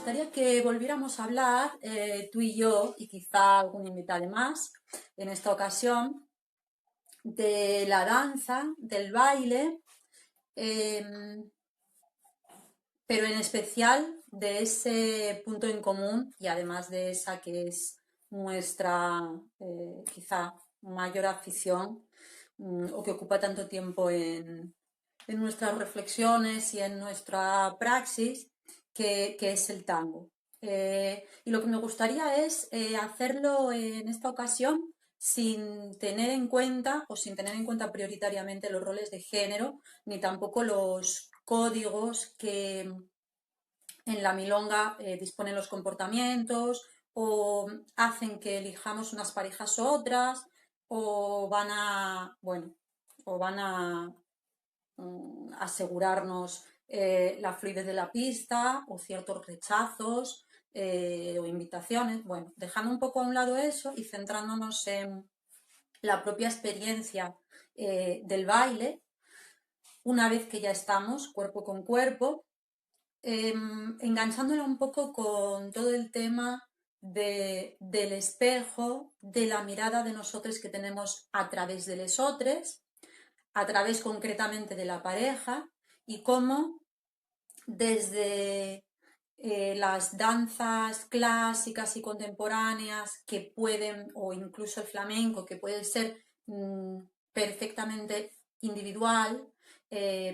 gustaría que volviéramos a hablar, tú y yo, y quizá algún invitado más, en esta ocasión, de la danza, del baile, pero en especial de ese punto en común y además de esa que es nuestra quizá mayor afición o que ocupa tanto tiempo en nuestras reflexiones y en nuestra praxis, que es el tango. Y lo que me gustaría es hacerlo en esta ocasión sin tener en cuenta o sin tener en cuenta prioritariamente los roles de género, ni tampoco los códigos que en la milonga disponen los comportamientos o hacen que elijamos unas parejas u otras o van a, bueno, o van a asegurarnos la fluidez de la pista o ciertos rechazos o invitaciones. Bueno, dejando un poco a un lado eso y centrándonos en la propia experiencia del baile, una vez que ya estamos cuerpo con cuerpo, enganchándola un poco con todo el tema del espejo, de la mirada de nosotros que tenemos a través de lesotres, a través concretamente de la pareja, y cómo desde las danzas clásicas y contemporáneas que pueden, o incluso el flamenco, que puede ser perfectamente individual,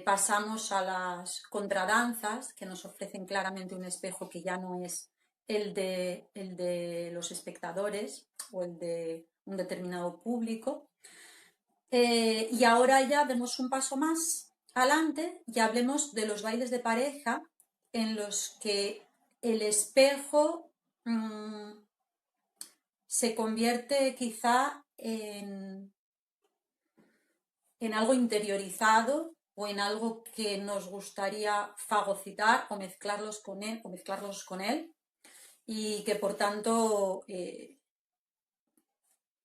pasamos a las contradanzas que nos ofrecen claramente un espejo que ya no es el de los espectadores o el de un determinado público. Y ahora ya demos un paso más adelante y hablemos de los bailes de pareja en los que el espejo se convierte quizá en algo interiorizado o en algo que nos gustaría fagocitar o mezclarlos con él y que por tanto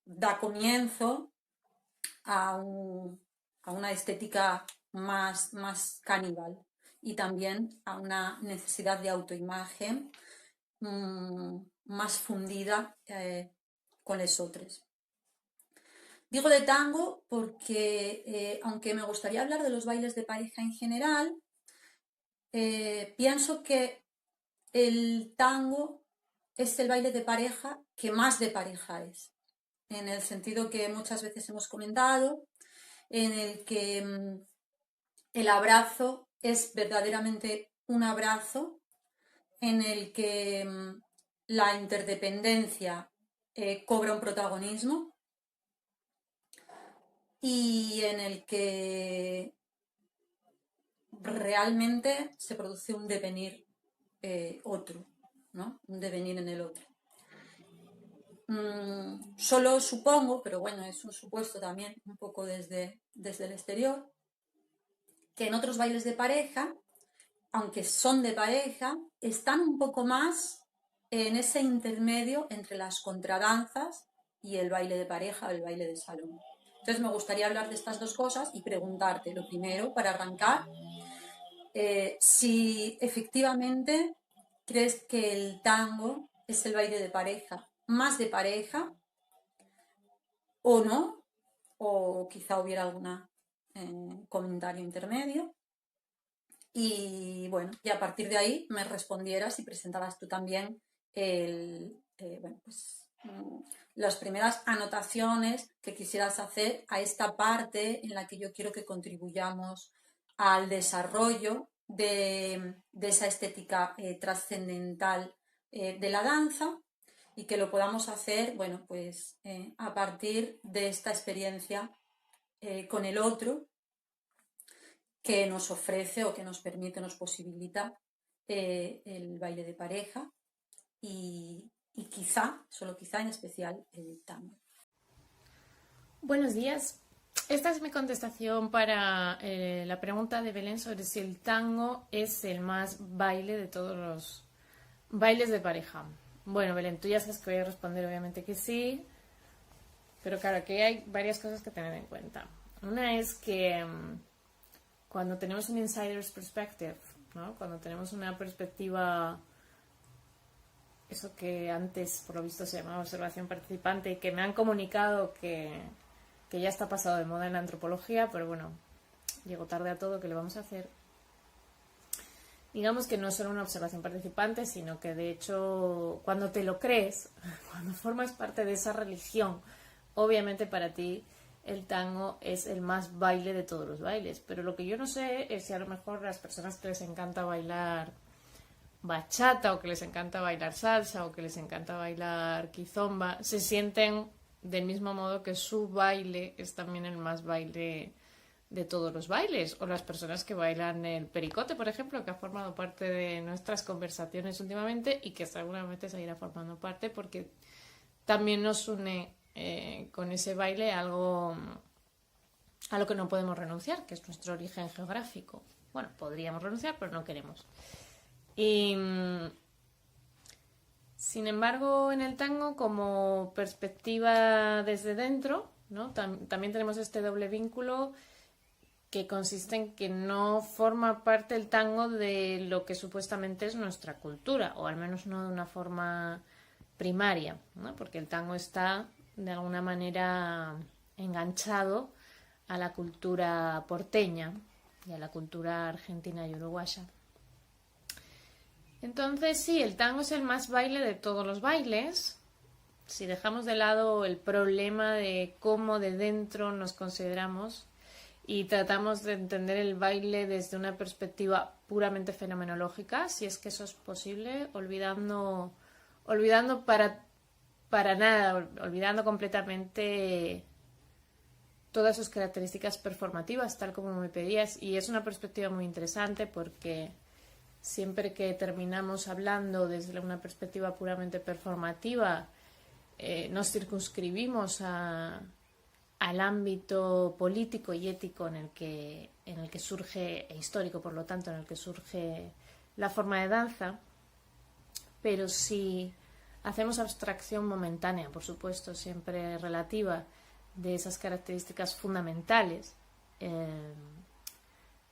da comienzo a una estética más caníbal y también a una necesidad de autoimagen más fundida con los otros. Digo de tango porque, aunque me gustaría hablar de los bailes de pareja en general, pienso que el tango es el baile de pareja que más de pareja es, en el sentido que muchas veces hemos comentado, en el que el abrazo es verdaderamente un abrazo, en el que la interdependencia cobra un protagonismo y en el que realmente se produce un devenir otro, ¿no? Un devenir en el otro. Solo supongo, pero bueno, es un supuesto también un poco desde el exterior, que en otros bailes de pareja, aunque son de pareja, están un poco más en ese intermedio entre las contradanzas y el baile de pareja o el baile de salón. Entonces me gustaría hablar de estas dos cosas y preguntarte, lo primero, para arrancar, si efectivamente crees que el tango es el baile de pareja, más de pareja, o no, o quizá hubiera algún comentario intermedio. Y bueno, y a partir de ahí me respondieras y presentaras tú también las primeras anotaciones que quisieras hacer a esta parte en la que yo quiero que contribuyamos al desarrollo de esa estética trascendental de la danza y que lo podamos hacer, bueno, pues a partir de esta experiencia con el otro que nos ofrece o que nos permite, nos posibilita el baile de pareja y quizá, solo quizá en especial, el tango. Buenos días. Esta es mi contestación para la pregunta de Belén sobre si el tango es el más baile de todos los bailes de pareja. Bueno, Belén, tú ya sabes que voy a responder obviamente que sí, pero claro, aquí hay varias cosas que tener en cuenta. Una es que cuando tenemos un insider's perspective, ¿no? Cuando tenemos una perspectiva eso que antes por lo visto se llamaba observación participante y que me han comunicado que ya está pasado de moda en la antropología, pero bueno, llego tarde a todo, ¿qué le vamos a hacer? Digamos que no es solo una observación participante, sino que de hecho cuando te lo crees, cuando formas parte de esa religión, obviamente para ti el tango es el más baile de todos los bailes. Pero lo que yo no sé es si a lo mejor las personas que les encanta bailar bachata o que les encanta bailar salsa o que les encanta bailar kizomba se sienten del mismo modo que su baile es también el más baile de todos los bailes, o las personas que bailan el pericote, por ejemplo, que ha formado parte de nuestras conversaciones últimamente y que seguramente seguirá formando parte porque también nos une con ese baile algo a lo que no podemos renunciar, que es nuestro origen geográfico. Bueno, podríamos renunciar, pero no queremos. Y sin embargo, en el tango, como perspectiva desde dentro, ¿no? También tenemos este doble vínculo que consiste en que no forma parte el tango de lo que supuestamente es nuestra cultura, o al menos no de una forma primaria, ¿no? Porque el tango está de alguna manera enganchado a la cultura porteña y a la cultura argentina y uruguaya. Entonces sí, el tango es el más baile de todos los bailes. Si dejamos de lado el problema de cómo de dentro nos consideramos y tratamos de entender el baile desde una perspectiva puramente fenomenológica, si es que eso es posible, olvidando para nada, olvidando completamente todas sus características performativas, tal como me pedías. Y es una perspectiva muy interesante porque siempre que terminamos hablando desde una perspectiva puramente performativa, nos circunscribimos al ámbito político y ético en el que surge, e histórico por lo tanto, en el que surge la forma de danza. Pero si hacemos abstracción momentánea, por supuesto, siempre relativa, de esas características fundamentales,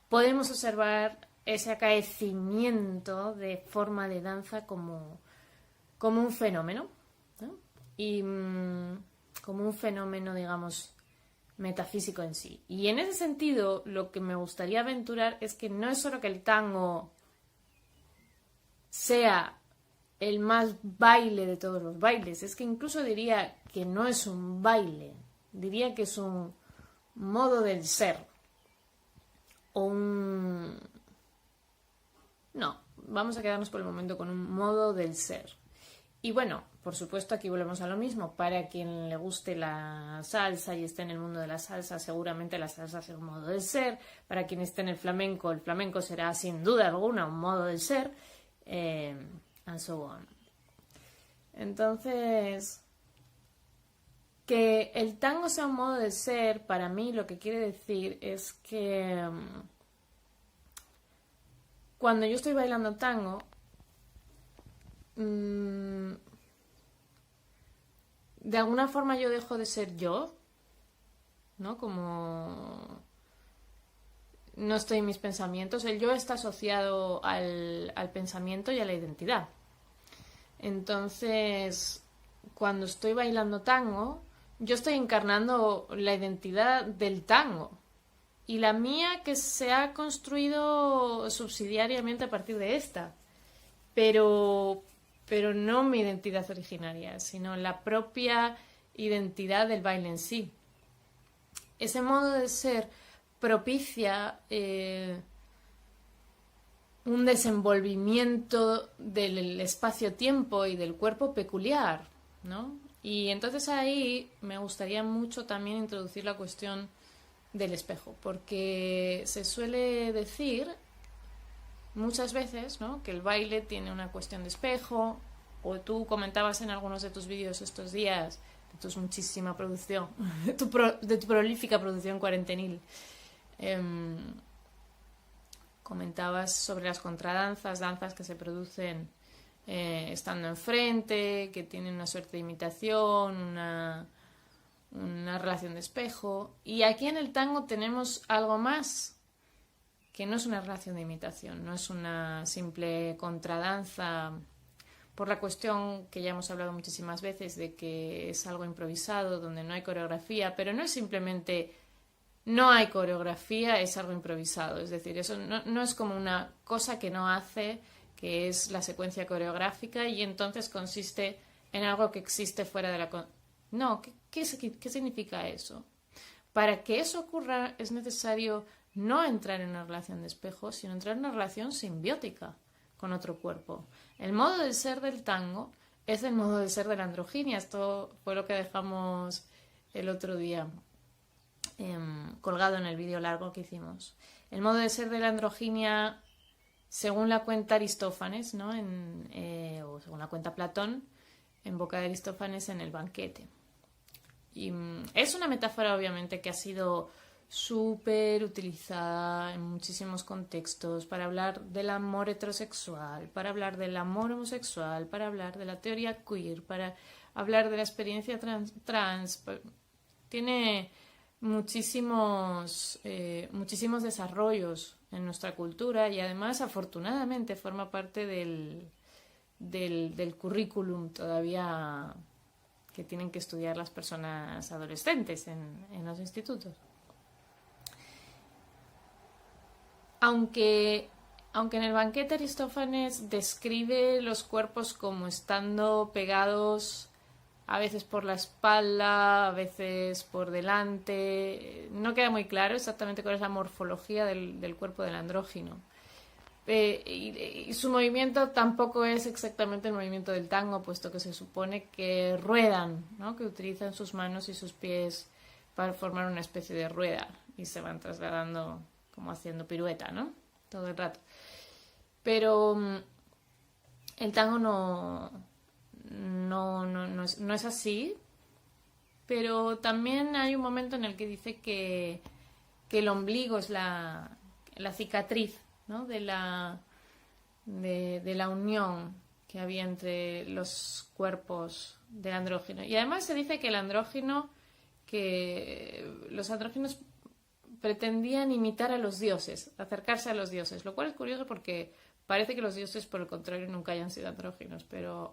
podemos observar ese acaecimiento de forma de danza como un fenómeno, ¿no? Y como un fenómeno, digamos, metafísico en sí. Y en ese sentido, lo que me gustaría aventurar es que no es solo que el tango sea el más baile de todos los bailes, es que incluso diría que no es un baile, diría que es un modo del ser, o un... No, vamos a quedarnos por el momento con un modo del ser. Y bueno, por supuesto aquí volvemos a lo mismo. Para quien le guste la salsa y esté en el mundo de la salsa, seguramente la salsa será un modo del ser. Para quien esté en el flamenco será sin duda alguna un modo del ser. And so on. Entonces, que el tango sea un modo de ser, para mí lo que quiere decir es que cuando yo estoy bailando tango, de alguna forma yo dejo de ser yo, ¿no? Como no estoy en mis pensamientos. El yo está asociado al pensamiento y a la identidad. Entonces, cuando estoy bailando tango, yo estoy encarnando la identidad del tango y la mía que se ha construido subsidiariamente a partir de esta, pero no mi identidad originaria, sino la propia identidad del baile en sí. Ese modo de ser propicia un desenvolvimiento del espacio-tiempo y del cuerpo peculiar, ¿no? Y entonces ahí me gustaría mucho también introducir la cuestión del espejo, porque se suele decir muchas veces, ¿no?, que el baile tiene una cuestión de espejo, o tú comentabas en algunos de tus vídeos estos días, de tu muchísima producción, de tu prolífica producción cuarentenil, comentabas sobre las contradanzas, danzas que se producen estando enfrente, que tienen una suerte de imitación, una relación de espejo. Y aquí en el tango tenemos algo más, que no es una relación de imitación, no es una simple contradanza por la cuestión que ya hemos hablado muchísimas veces de que es algo improvisado, donde no hay coreografía, pero no es simplemente no hay coreografía, es algo improvisado. Es decir, eso no es como una cosa que no hace, que es la secuencia coreográfica y entonces consiste en algo que existe fuera de la... No, ¿qué significa eso? Para que eso ocurra es necesario no entrar en una relación de espejo, sino entrar en una relación simbiótica con otro cuerpo. El modo de ser del tango es el modo de ser de la androginia. Esto fue lo que dejamos el otro día colgado en el vídeo largo que hicimos. El modo de ser de la androginia, según la cuenta Aristófanes, ¿no? O según la cuenta Platón, en boca de Aristófanes en el banquete. Y es una metáfora, obviamente, que ha sido súper utilizada en muchísimos contextos para hablar del amor heterosexual, para hablar del amor homosexual, para hablar de la teoría queer, para hablar de la experiencia trans. Tiene muchísimos desarrollos en nuestra cultura y además, afortunadamente, forma parte del currículum todavía que tienen que estudiar las personas adolescentes en los institutos. Aunque en el banquete Aristófanes describe los cuerpos como estando pegados a veces por la espalda, a veces por delante, no queda muy claro exactamente cuál es la morfología del cuerpo del andrógino. Y su movimiento tampoco es exactamente el movimiento del tango, puesto que se supone que ruedan, ¿no? Que utilizan sus manos y sus pies para formar una especie de rueda y se van trasladando como haciendo pirueta, ¿no? Todo el rato. Pero el tango no es así, pero también hay un momento en el que dice que el ombligo es la cicatriz, ¿no? de la unión que había entre los cuerpos del andrógino. Y además se dice que los andróginos pretendían imitar a los dioses, acercarse a los dioses, lo cual es curioso porque parece que los dioses, por el contrario, nunca hayan sido andróginos,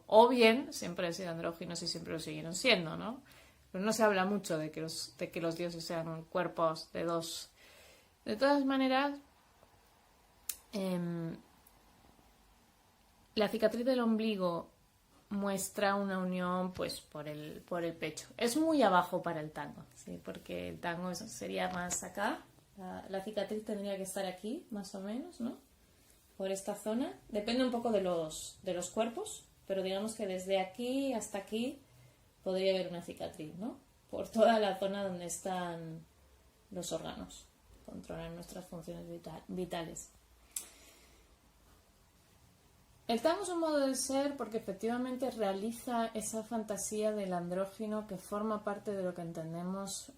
o bien siempre han sido andróginos y siempre lo siguieron siendo, ¿no? Pero no se habla mucho de que los dioses sean cuerpos de dos. De todas maneras, la cicatriz del ombligo muestra una unión, pues, por el pecho. Es muy abajo para el tango, ¿sí? Porque el tango sería más acá. La cicatriz tendría que estar aquí, más o menos, ¿no? Por esta zona. Depende un poco de los cuerpos, pero digamos que desde aquí hasta aquí podría haber una cicatriz, ¿no? Por toda la zona donde están los órganos, controlan nuestras funciones vitales. El tango es un modo de ser porque efectivamente realiza esa fantasía del andrógino que forma parte de lo que entendemos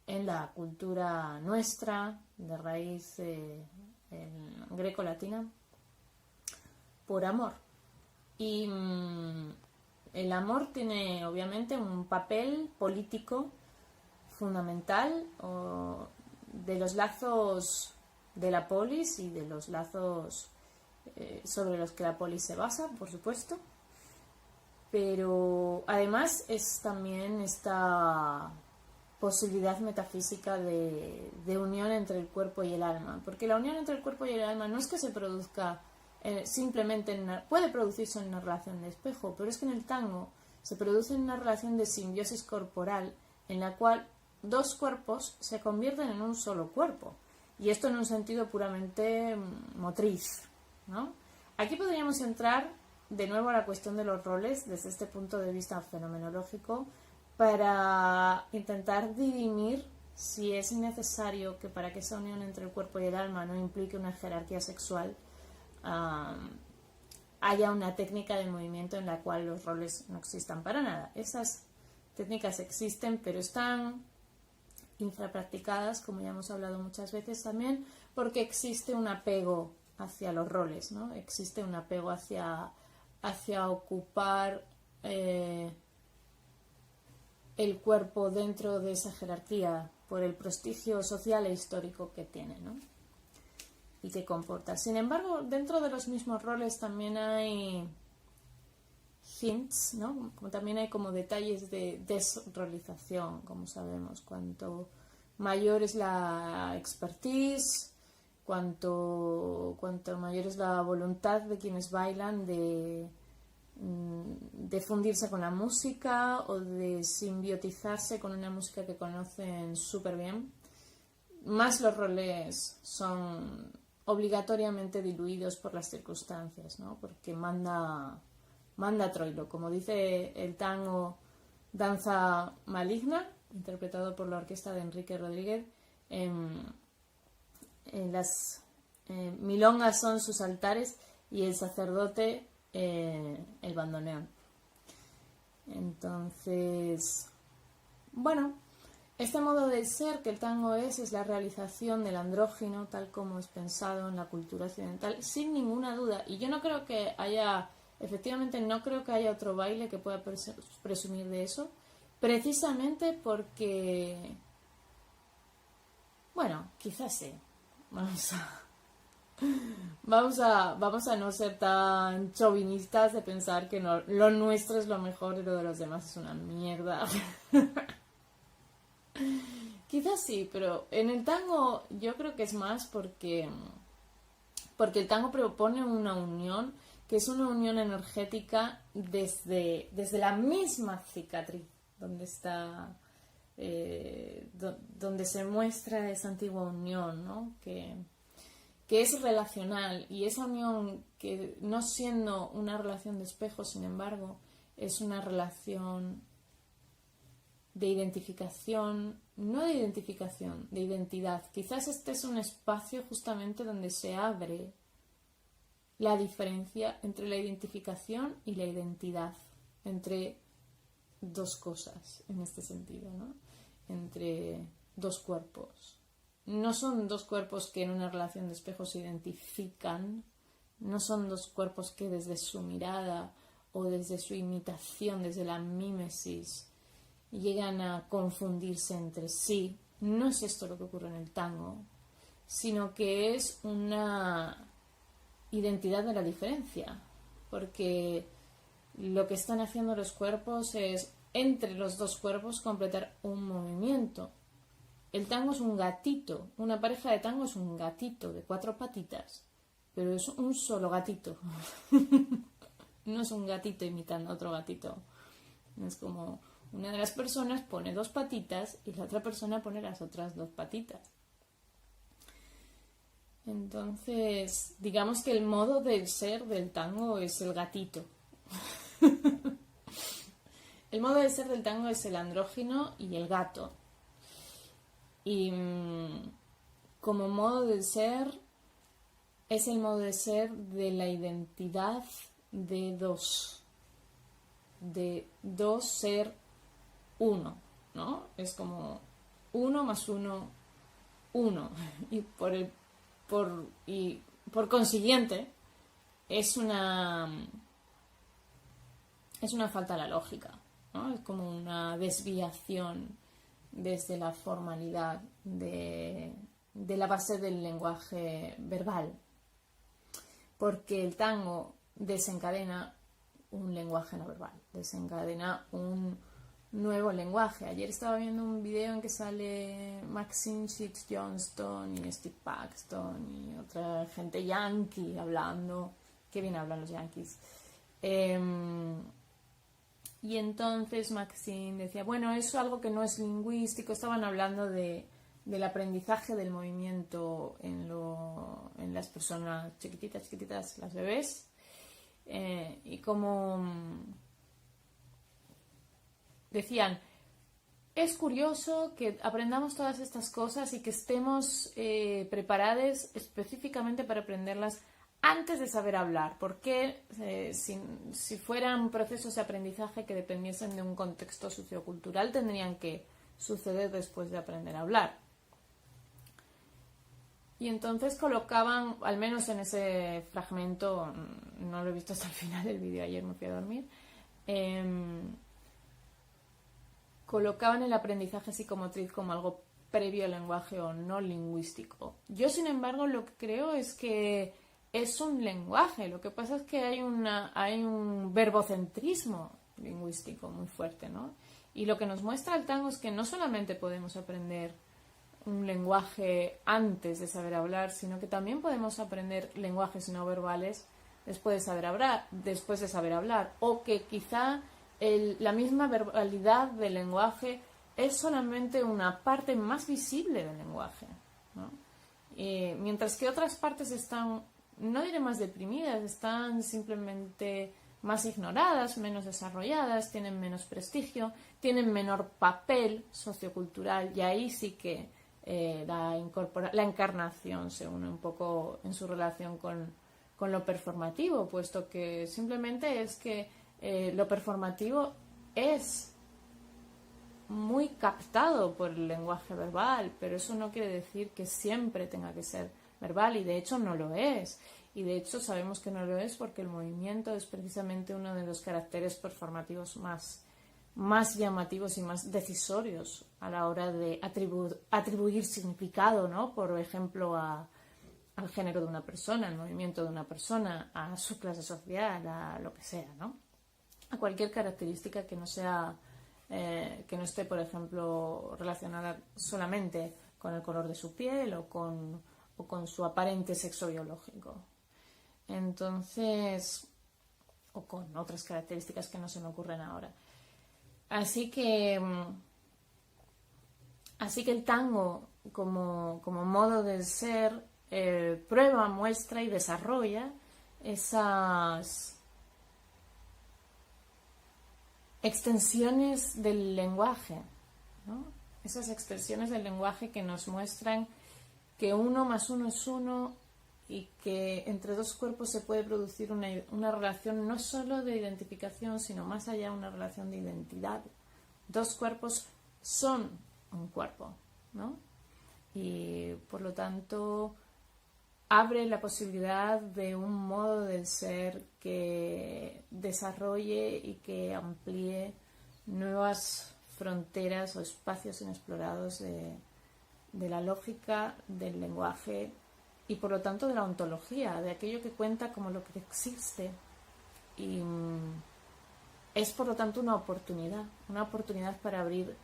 en la cultura nuestra, de raíz greco-latina, por amor. Y el amor tiene obviamente un papel político fundamental de los lazos de la polis y de los lazos sobre los que la polis se basa, por supuesto, pero además es también esta posibilidad metafísica de unión entre el cuerpo y el alma, porque la unión entre el cuerpo y el alma no es que se produzca simplemente puede producirse en una relación de espejo, pero es que en el tango se produce en una relación de simbiosis corporal en la cual dos cuerpos se convierten en un solo cuerpo, y esto en un sentido puramente motriz, ¿no? Aquí podríamos entrar de nuevo a la cuestión de los roles desde este punto de vista fenomenológico para intentar dirimir si es necesario que para que esa unión entre el cuerpo y el alma no implique una jerarquía sexual haya una técnica de movimiento en la cual los roles no existan para nada. Esas técnicas existen, pero están infrapracticadas, como ya hemos hablado muchas veces también, porque existe un apego hacia los roles, ¿no? Existe un apego hacia ocupar el cuerpo dentro de esa jerarquía por el prestigio social e histórico que tiene, ¿no? Y que comporta. Sin embargo, dentro de los mismos roles también hay hints, ¿no? Como también hay como detalles de desrolización, como sabemos. Cuanto mayor es la expertise, cuanto mayor es la voluntad de quienes bailan de fundirse con la música o de simbiotizarse con una música que conocen súper bien, más los roles son obligatoriamente diluidos por las circunstancias, ¿no? Porque manda Troilo. Como dice el tango Danza Maligna, interpretado por la orquesta de Enrique Rodríguez, las milongas son sus altares y el sacerdote el bandoneón. Entonces, bueno, este modo de ser que el tango es la realización del andrógino tal como es pensado en la cultura occidental, sin ninguna duda. Y yo no creo que haya, efectivamente no creo que haya otro baile que pueda presumir de eso, precisamente porque, bueno, quizás sí. Vamos a no ser tan chauvinistas de pensar que no, lo nuestro es lo mejor y lo de los demás es una mierda. Quizás sí, pero en el tango yo creo que es más porque el tango propone una unión que es una unión energética desde la misma cicatriz donde está donde se muestra esa antigua unión, ¿no? que es relacional, y esa unión, que no siendo una relación de espejo, sin embargo, es una relación de identificación, no de identificación, de identidad. Quizás este es un espacio justamente donde se abre la diferencia entre la identificación y la identidad, entre dos cosas en este sentido, ¿no? Entre dos cuerpos. No son dos cuerpos que en una relación de espejo se identifican, no son dos cuerpos que desde su mirada o desde su imitación, desde la mímesis, llegan a confundirse entre sí. No es esto lo que ocurre en el tango, sino que es una identidad de la diferencia, porque lo que están haciendo los cuerpos es, entre los dos cuerpos, completar un movimiento. El tango es un gatito, una pareja de tango es un gatito de 4 patitas, pero es un solo gatito. No es un gatito imitando a otro gatito. Es como una de las personas pone 2 patitas y la otra persona pone las otras 2 patitas. Entonces, digamos que el modo de ser del tango es el gatito. El modo de ser del tango es el andrógino y el gato. Y como modo de ser es el modo de ser de la identidad de dos ser uno, ¿no? Es como 1 más 1, 1. Y por consiguiente es una falta a la lógica, ¿no? Es como una desviación desde la formalidad de la base del lenguaje verbal, porque el tango desencadena un lenguaje no verbal, desencadena un nuevo lenguaje. Ayer estaba viendo un video en que sale Maxine Sheets Johnston y Steve Paxton y otra gente yankee hablando. Qué bien hablan los yankees. Y entonces Maxine decía, bueno, eso es algo que no es lingüístico. Estaban hablando del aprendizaje del movimiento en las personas chiquititas, las bebés, y como decían, es curioso que aprendamos todas estas cosas y que estemos preparados específicamente para aprenderlas antes de saber hablar, porque si fueran procesos de aprendizaje que dependiesen de un contexto sociocultural, tendrían que suceder después de aprender a hablar. Y entonces colocaban, al menos en ese fragmento, no lo he visto hasta el final del vídeo, ayer me fui a dormir, colocaban el aprendizaje psicomotriz como algo previo al lenguaje o no lingüístico. Yo, sin embargo, lo que creo es que es un lenguaje. Lo que pasa es que hay un verbocentrismo lingüístico muy fuerte, ¿no? Y lo que nos muestra el tango es que no solamente podemos aprender un lenguaje antes de saber hablar, sino que también podemos aprender lenguajes no verbales después de saber hablar, o que quizá la misma verbalidad del lenguaje es solamente una parte más visible del lenguaje, ¿no? Mientras que otras partes están, no diré más deprimidas, están simplemente más ignoradas, menos desarrolladas, tienen menos prestigio, tienen menor papel sociocultural, y ahí sí que la encarnación se une un poco en su relación con lo performativo, puesto que simplemente es que lo performativo es muy captado por el lenguaje verbal, pero eso no quiere decir que siempre tenga que ser verbal, y de hecho no lo es. Y de hecho sabemos que no lo es porque el movimiento es precisamente uno de los caracteres performativos más llamativos y más decisorios a la hora de atribuir significado, ¿no? Por ejemplo, al género de una persona, al movimiento de una persona, a su clase social, a lo que sea, ¿no? A cualquier característica que no sea que no esté, por ejemplo, relacionada solamente con el color de su piel o con su aparente sexo biológico. Entonces, o con otras características que no se me ocurren ahora. Así que el tango, como modo de ser, prueba, muestra y desarrolla esas extensiones del lenguaje, ¿no? Esas extensiones del lenguaje que nos muestran que 1 más 1 es 1 y que entre dos cuerpos se puede producir una relación no solo de identificación, sino más allá una relación de identidad. Dos cuerpos son un cuerpo, ¿no? Y por lo tanto abre la posibilidad de un modo de ser que desarrolle y que amplíe nuevas fronteras o espacios inexplorados de la lógica, del lenguaje y por lo tanto de la ontología, de aquello que cuenta como lo que existe. Y es por lo tanto una oportunidad para abrir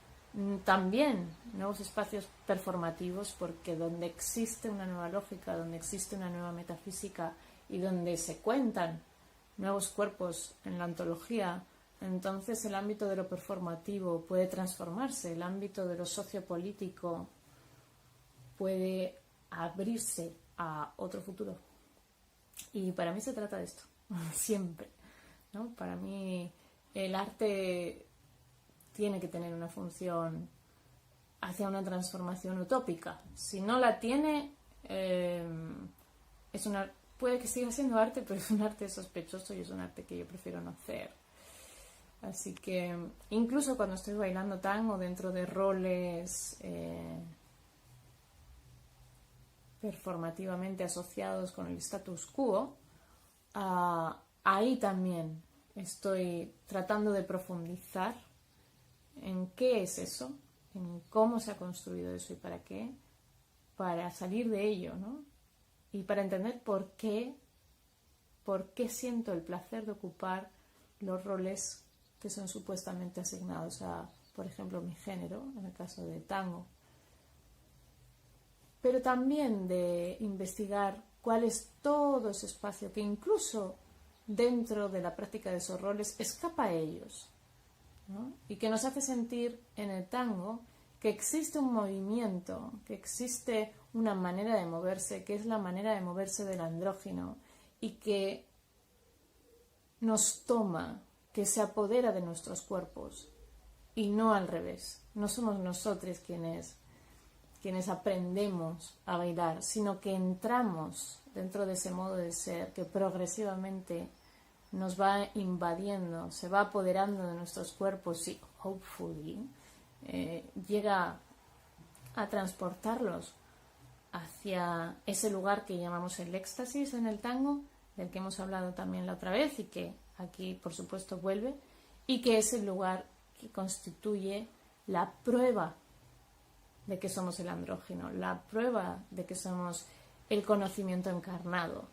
también nuevos espacios performativos, porque donde existe una nueva lógica, donde existe una nueva metafísica y donde se cuentan nuevos cuerpos en la ontología, entonces el ámbito de lo performativo puede transformarse, el ámbito de lo sociopolítico puede abrirse a otro futuro. Y para mí se trata de esto, siempre, ¿no? Para mí el arte tiene que tener una función hacia una transformación utópica. Si no la tiene, puede que siga siendo arte, pero es un arte sospechoso y es un arte que yo prefiero no hacer. Así que incluso cuando estoy bailando tango dentro de roles performativamente asociados con el status quo, ahí también estoy tratando de profundizar en qué es eso, en cómo se ha construido eso y para qué, para salir de ello, ¿no? Y para entender por qué siento el placer de ocupar los roles que son supuestamente asignados a, por ejemplo, mi género, en el caso de tango. Pero también de investigar cuál es todo ese espacio que incluso dentro de la práctica de esos roles escapa a ellos, ¿no? Y que nos hace sentir en el tango que existe un movimiento, que existe una manera de moverse, que es la manera de moverse del andrógino y que nos toma, que se apodera de nuestros cuerpos y no al revés. No somos nosotros quienes aprendemos a bailar, sino que entramos dentro de ese modo de ser que progresivamente nos va invadiendo, se va apoderando de nuestros cuerpos y, hopefully, llega a transportarlos hacia ese lugar que llamamos el éxtasis en el tango, del que hemos hablado también la otra vez y que aquí, por supuesto, vuelve, y que es el lugar que constituye la prueba de que somos el andrógino, la prueba de que somos el conocimiento encarnado,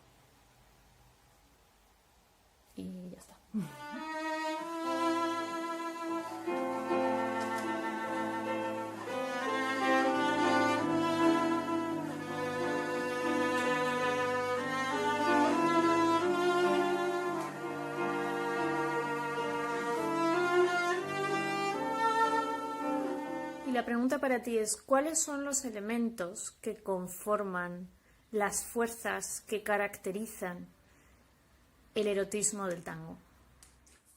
y ya está. Y la pregunta para ti es, ¿cuáles son los elementos que conforman las fuerzas que caracterizan el erotismo del tango?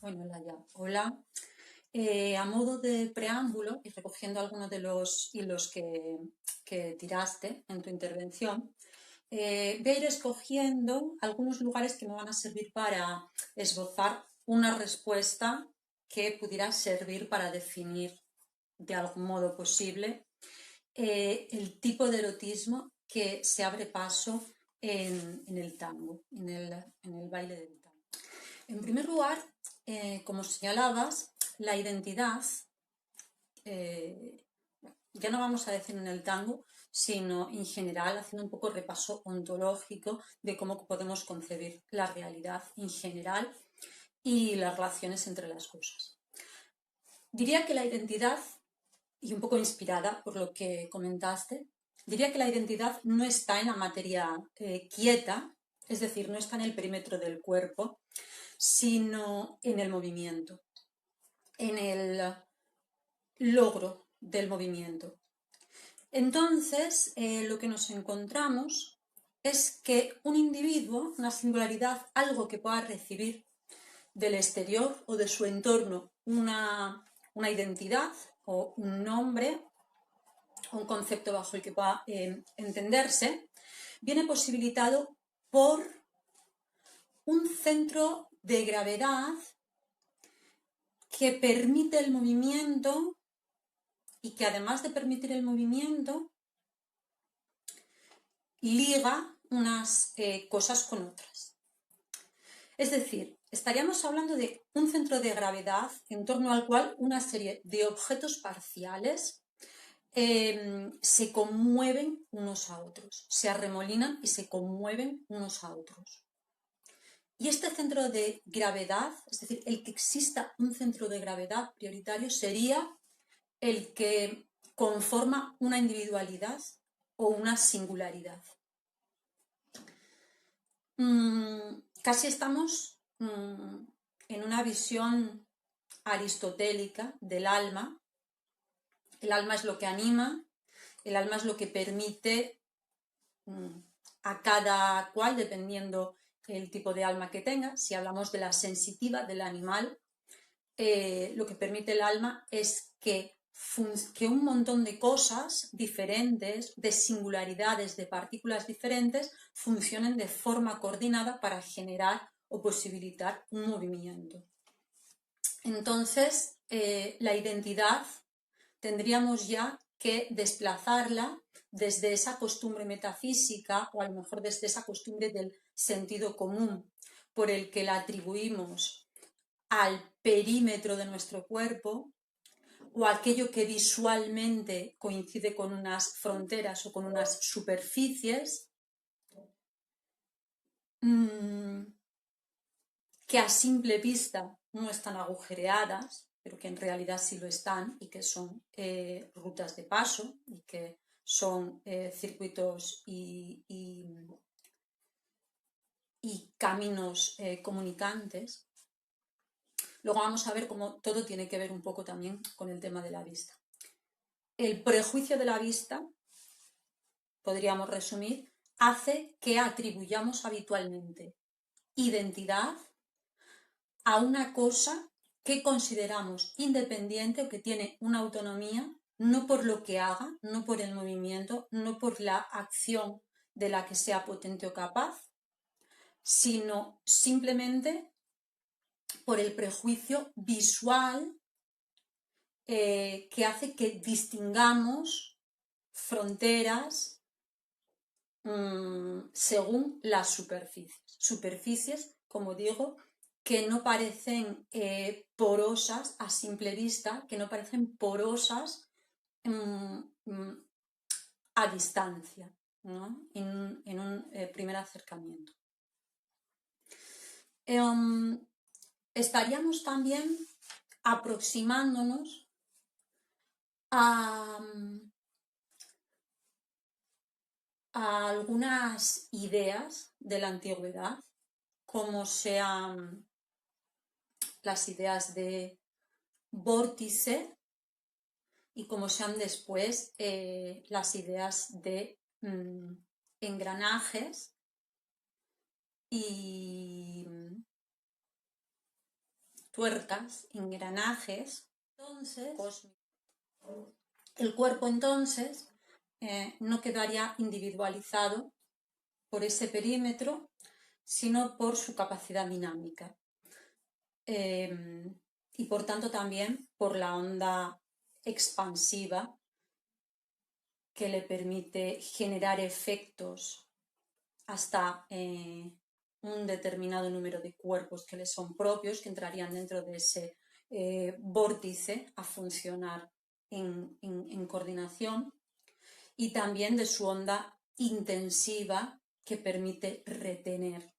Bueno, Laia, hola. A modo de preámbulo y recogiendo algunos de los hilos que tiraste en tu intervención, voy a ir escogiendo algunos lugares que me van a servir para esbozar una respuesta que pudiera servir para definir de algún modo posible el tipo de erotismo que se abre paso en el tango, en el baile del tango. En primer lugar, como señalabas, la identidad, ya no vamos a decir en el tango, sino en general, haciendo un poco repaso ontológico de cómo podemos concebir la realidad en general y las relaciones entre las cosas. Diría que la identidad, y un poco inspirada por lo que comentaste, diría que la identidad no está en la materia quieta, es decir, no está en el perímetro del cuerpo, sino en el movimiento, en el logro del movimiento. Entonces, lo que nos encontramos es que un individuo, una singularidad, algo que pueda recibir del exterior o de su entorno una identidad o un nombre, un concepto bajo el que pueda entenderse, viene posibilitado por un centro de gravedad que permite el movimiento y que además de permitir el movimiento, liga unas cosas con otras. Es decir, estaríamos hablando de un centro de gravedad en torno al cual una serie de objetos parciales se conmueven unos a otros, se arremolinan y se conmueven unos a otros. Y este centro de gravedad, es decir, el que exista un centro de gravedad prioritario, sería el que conforma una individualidad o una singularidad. Casi estamos en una visión aristotélica del alma. El alma es lo que anima, el alma es lo que permite a cada cual, dependiendo el tipo de alma que tenga. Si hablamos de la sensitiva, del animal, lo que permite el alma es que un montón de cosas diferentes, de singularidades, de partículas diferentes, funcionen de forma coordinada para generar o posibilitar un movimiento. Entonces, la identidad tendríamos ya que desplazarla desde esa costumbre metafísica o a lo mejor desde esa costumbre del sentido común por el que la atribuimos al perímetro de nuestro cuerpo o aquello que visualmente coincide con unas fronteras o con unas superficies que a simple vista no están agujereadas, pero que en realidad sí lo están y que son rutas de paso y que son circuitos y caminos comunicantes. Luego vamos a ver cómo todo tiene que ver un poco también con el tema de la vista. El prejuicio de la vista, podríamos resumir, hace que atribuyamos habitualmente identidad a una cosa que consideramos independiente o que tiene una autonomía, no por lo que haga, no por el movimiento, no por la acción de la que sea potente o capaz, sino simplemente por el prejuicio visual que hace que distingamos fronteras según las superficies. Superficies, como digo, que no parecen porosas a simple vista, que no parecen porosas a distancia, ¿no? en un primer acercamiento. estaríamos también aproximándonos a algunas ideas de la antigüedad, como sean las ideas de vórtice y como sean después las ideas de engranajes y tuercas, engranajes. Entonces, el cuerpo entonces no quedaría individualizado por ese perímetro, sino por su capacidad dinámica. Y por tanto también por la onda expansiva que le permite generar efectos hasta un determinado número de cuerpos que le son propios, que entrarían dentro de ese vórtice a funcionar en coordinación, y también de su onda intensiva que permite retener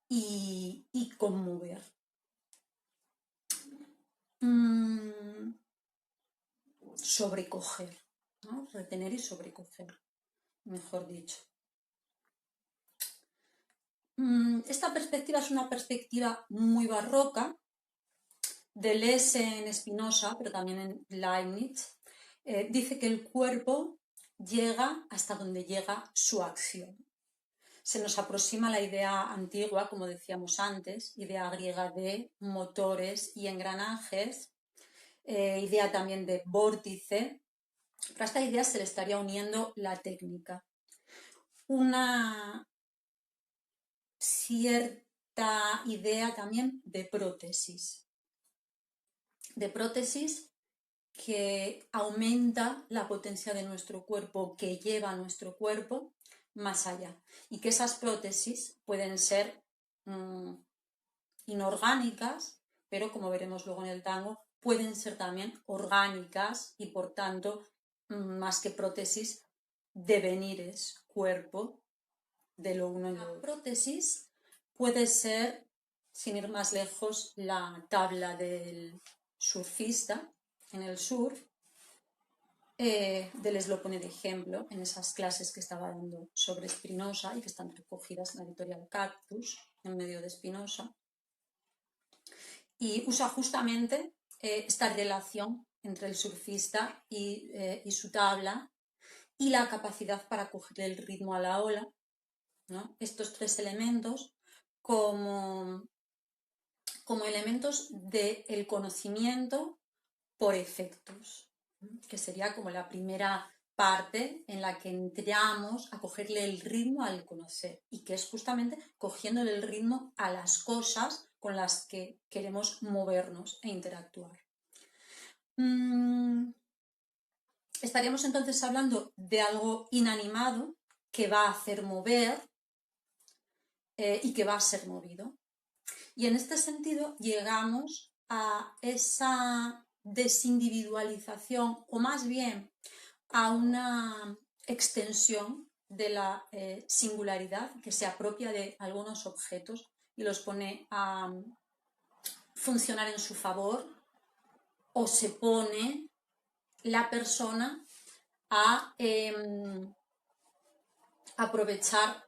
y conmover. Sobrecoger, ¿no? Retener y sobrecoger, mejor dicho. Esta perspectiva es una perspectiva muy barroca. Deleuze en Spinoza, pero también en Leibniz, dice que el cuerpo llega hasta donde llega su acción. Se nos aproxima la idea antigua, como decíamos antes, idea griega de motores y engranajes, idea también de vórtice. Pero a esta idea se le estaría uniendo la técnica. Una cierta idea también de prótesis que aumenta la potencia de nuestro cuerpo, que lleva a nuestro cuerpo más allá. Y que esas prótesis pueden ser inorgánicas, pero como veremos luego en el tango, pueden ser también orgánicas y por tanto, más que prótesis, devenires, cuerpo de lo uno y lo otro. La prótesis puede ser, sin ir más lejos, la tabla del surfista en el surf. Deleuze lo pone de ejemplo en esas clases que estaba dando sobre Spinoza y que están recogidas en la editorial Cactus, en medio de Spinoza. Y usa justamente esta relación entre el surfista y su tabla y la capacidad para cogerle el ritmo a la ola, ¿no? Estos tres elementos como elementos del conocimiento por efectos, que sería como la primera parte en la que entramos a cogerle el ritmo al conocer, y que es justamente cogiéndole el ritmo a las cosas con las que queremos movernos e interactuar. Estaríamos entonces hablando de algo inanimado que va a hacer mover y que va a ser movido. Y en este sentido llegamos a esa desindividualización, o más bien a una extensión de la singularidad que se apropia de algunos objetos y los pone a funcionar en su favor, o se pone la persona a aprovechar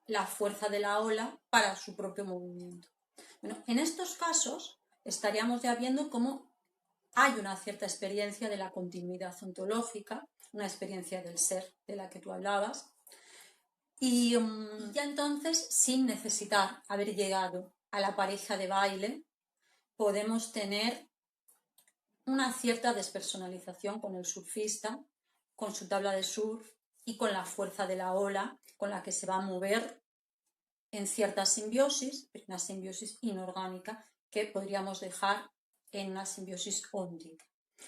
la fuerza de la ola para su propio movimiento. Bueno, en estos casos estaríamos ya viendo cómo hay una cierta experiencia de la continuidad ontológica, una experiencia del ser de la que tú hablabas, y ya entonces, sin necesitar haber llegado a la pareja de baile, podemos tener una cierta despersonalización con el surfista, con su tabla de surf y con la fuerza de la ola con la que se va a mover en cierta simbiosis, una simbiosis inorgánica que podríamos dejar en una simbiosis óntica.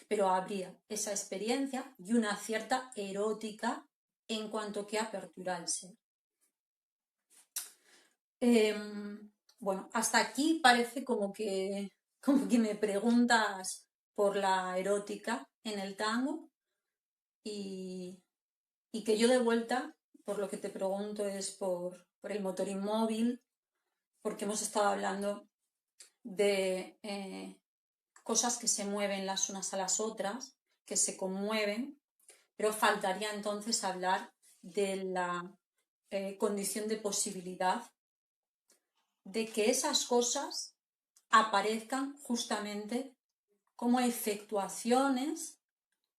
Pero habría esa experiencia y una cierta erótica en cuanto que apertura al ser. Bueno, hasta aquí parece como que me preguntas por la erótica en el tango y que yo de vuelta por lo que te pregunto es por el motor inmóvil, porque hemos estado hablando de cosas que se mueven las unas a las otras, que se conmueven, pero faltaría entonces hablar de la condición de posibilidad de que esas cosas aparezcan justamente como efectuaciones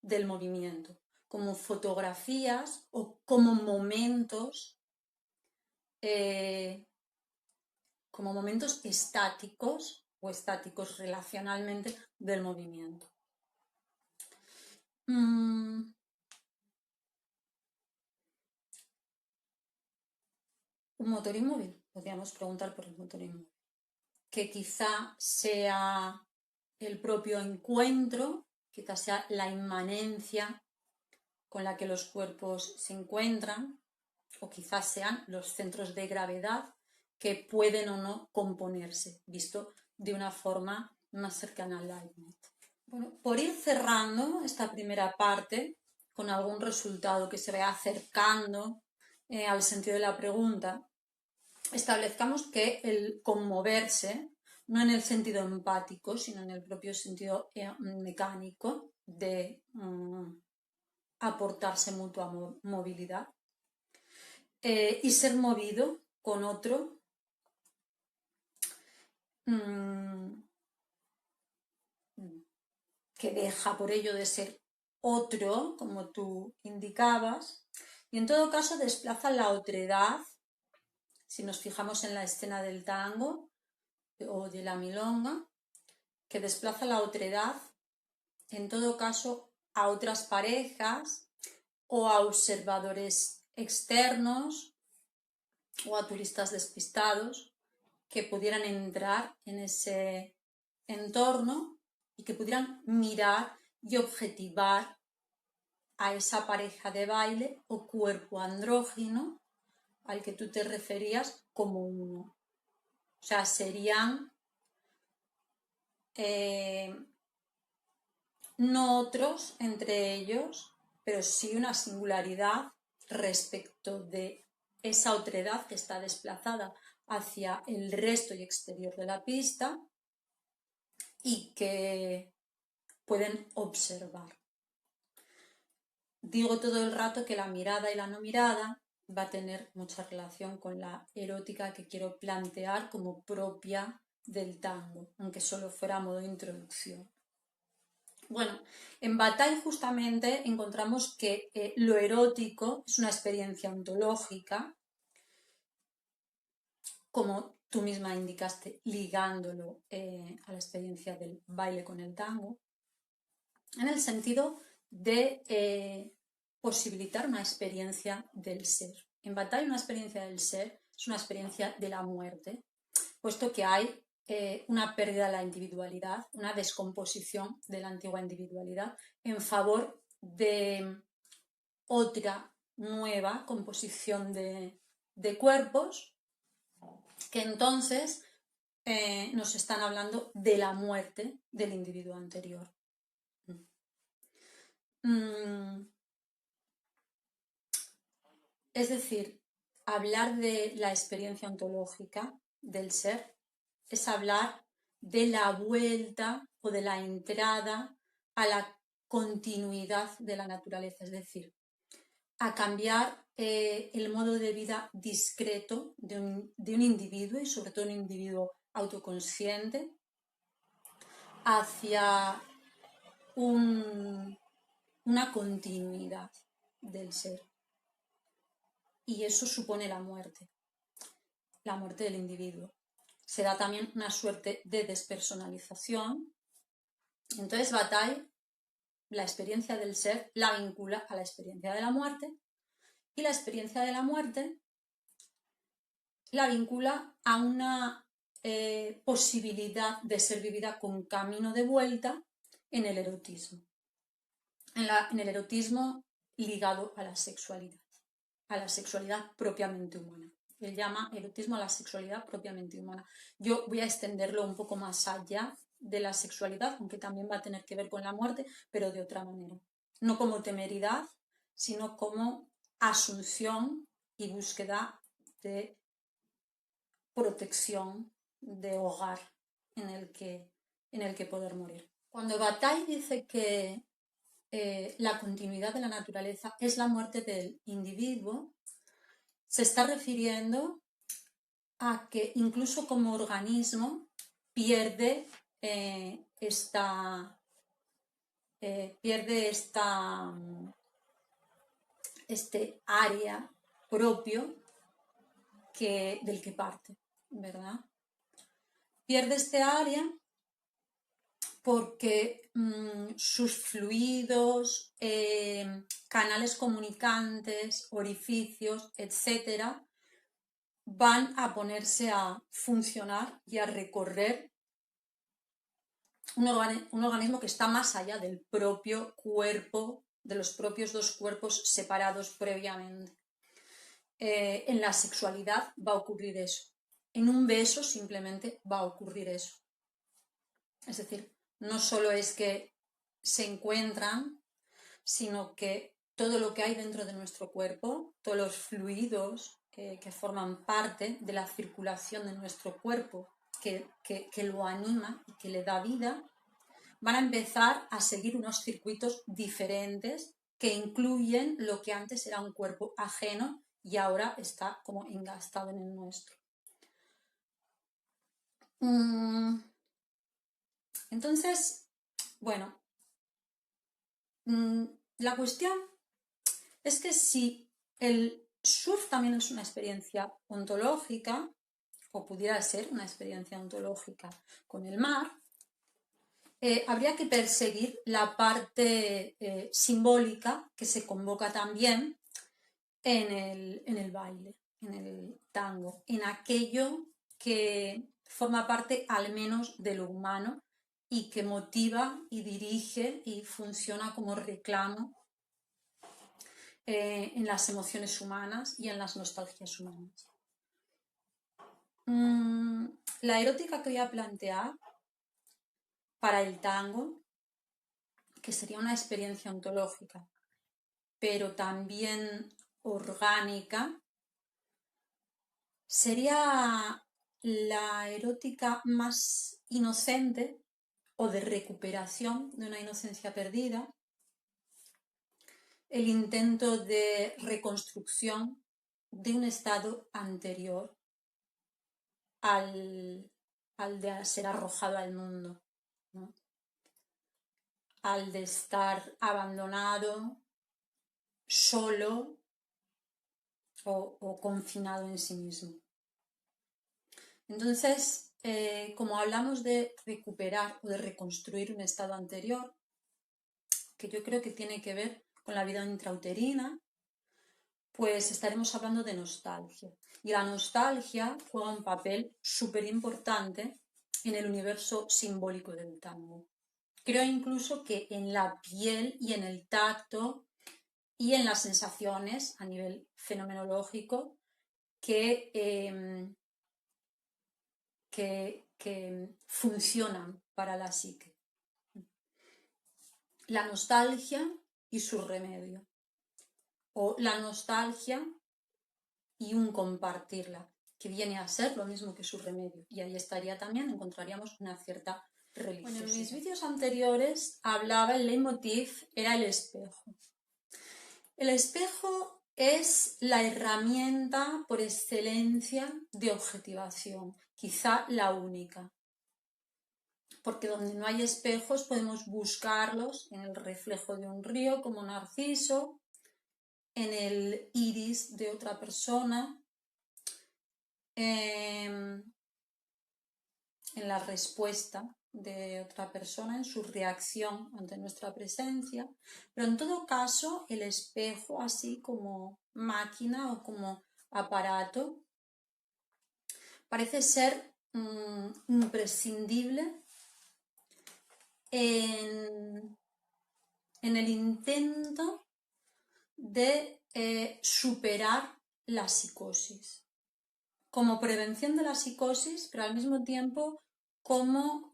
del movimiento, como fotografías o eh, como momentos estáticos o estáticos relacionalmente del movimiento. Un motor inmóvil, podríamos preguntar por el motor inmóvil, que quizá sea el propio encuentro, quizá sea la inmanencia con la que los cuerpos se encuentran, o quizás sean los centros de gravedad que pueden o no componerse, visto de una forma más cercana al Leibniz. Bueno, por ir cerrando esta primera parte con algún resultado que se vaya acercando al sentido de la pregunta, establezcamos que el conmoverse, no en el sentido empático, sino en el propio sentido mecánico de aportarse mutua movilidad, y ser movido con otro que deja por ello de ser otro, como tú indicabas, y en todo caso desplaza la otredad. Si nos fijamos en la escena del tango o de la milonga, que desplaza la otredad, en todo caso, a otras parejas o a observadores externos o a turistas despistados que pudieran entrar en ese entorno y que pudieran mirar y objetivar a esa pareja de baile o cuerpo andrógino al que tú te referías como uno. O sea, serían no otros entre ellos, pero sí una singularidad respecto de esa otredad que está desplazada hacia el resto y exterior de la pista y que pueden observar. Digo todo el rato que la mirada y la no mirada va a tener mucha relación con la erótica que quiero plantear como propia del tango, aunque solo fuera a modo de introducción. Bueno, en Bataille justamente encontramos que lo erótico es una experiencia ontológica, como tú misma indicaste, ligándolo a la experiencia del baile con el tango, en el sentido de posibilitar una experiencia del ser. En Bataille una experiencia del ser es una experiencia de la muerte, puesto que hay una pérdida de la individualidad, una descomposición de la antigua individualidad en favor de otra nueva composición de cuerpos que entonces nos están hablando de la muerte del individuo anterior. Es decir, hablar de la experiencia ontológica del ser es hablar de la vuelta o de la entrada a la continuidad de la naturaleza, es decir, a cambiar el modo de vida discreto de un individuo y sobre todo un individuo autoconsciente hacia una continuidad del ser. Y eso supone la muerte del individuo. Se da también una suerte de despersonalización. Entonces Bataille, la experiencia del ser, la vincula a la experiencia de la muerte, y la experiencia de la muerte la vincula a una posibilidad de ser vivida con camino de vuelta en el erotismo. En el erotismo ligado a la sexualidad propiamente humana. Él llama erotismo a la sexualidad propiamente humana. Yo voy a extenderlo un poco más allá de la sexualidad, aunque también va a tener que ver con la muerte, pero de otra manera. No como temeridad, sino como asunción y búsqueda de protección, de hogar en el que poder morir. Cuando Bataille dice que la continuidad de la naturaleza es la muerte del individuo, se está refiriendo a que incluso como organismo pierde este área propio del que parte, ¿verdad? Pierde este área porque sus fluidos, canales comunicantes, orificios, etcétera, van a ponerse a funcionar y a recorrer un organismo que está más allá del propio cuerpo, de los propios dos cuerpos separados previamente. En la sexualidad va a ocurrir eso. En un beso simplemente va a ocurrir eso. Es decir, no solo es que se encuentran, sino que todo lo que hay dentro de nuestro cuerpo, todos los fluidos que forman parte de la circulación de nuestro cuerpo, que lo anima y que le da vida, van a empezar a seguir unos circuitos diferentes que incluyen lo que antes era un cuerpo ajeno y ahora está como engastado en el nuestro. Entonces, bueno, la cuestión es que si el surf también es una experiencia ontológica, o pudiera ser una experiencia ontológica con el mar, habría que perseguir la parte simbólica que se convoca también en el baile, en el tango, en aquello que forma parte al menos de lo humano y que motiva y dirige y funciona como reclamo en las emociones humanas y en las nostalgias humanas. La erótica que voy a plantear para el tango, que sería una experiencia ontológica, pero también orgánica, sería la erótica más inocente o de recuperación de una inocencia perdida, el intento de reconstrucción de un estado anterior al de ser arrojado al mundo, ¿no? Al de estar abandonado, solo o confinado en sí mismo. Entonces, como hablamos de recuperar o de reconstruir un estado anterior, que yo creo que tiene que ver con la vida intrauterina, pues estaremos hablando de nostalgia. Y la nostalgia juega un papel súper importante en el universo simbólico del tango. Creo incluso que en la piel y en el tacto y en las sensaciones a nivel fenomenológico que funcionan para la psique. La nostalgia y su remedio. O la nostalgia y un compartirla, que viene a ser lo mismo que su remedio. Y ahí estaría también, encontraríamos una cierta religiosidad. Bueno, en mis vídeos anteriores hablaba, el leitmotiv era el espejo. El espejo es la herramienta por excelencia de objetivación, quizá la única. Porque donde no hay espejos podemos buscarlos en el reflejo de un río como Narciso, en el iris de otra persona, en la respuesta de otra persona, en su reacción ante nuestra presencia, pero en todo caso el espejo, así como máquina o como aparato, parece ser imprescindible en el intento de superar la psicosis, como prevención de la psicosis, pero al mismo tiempo como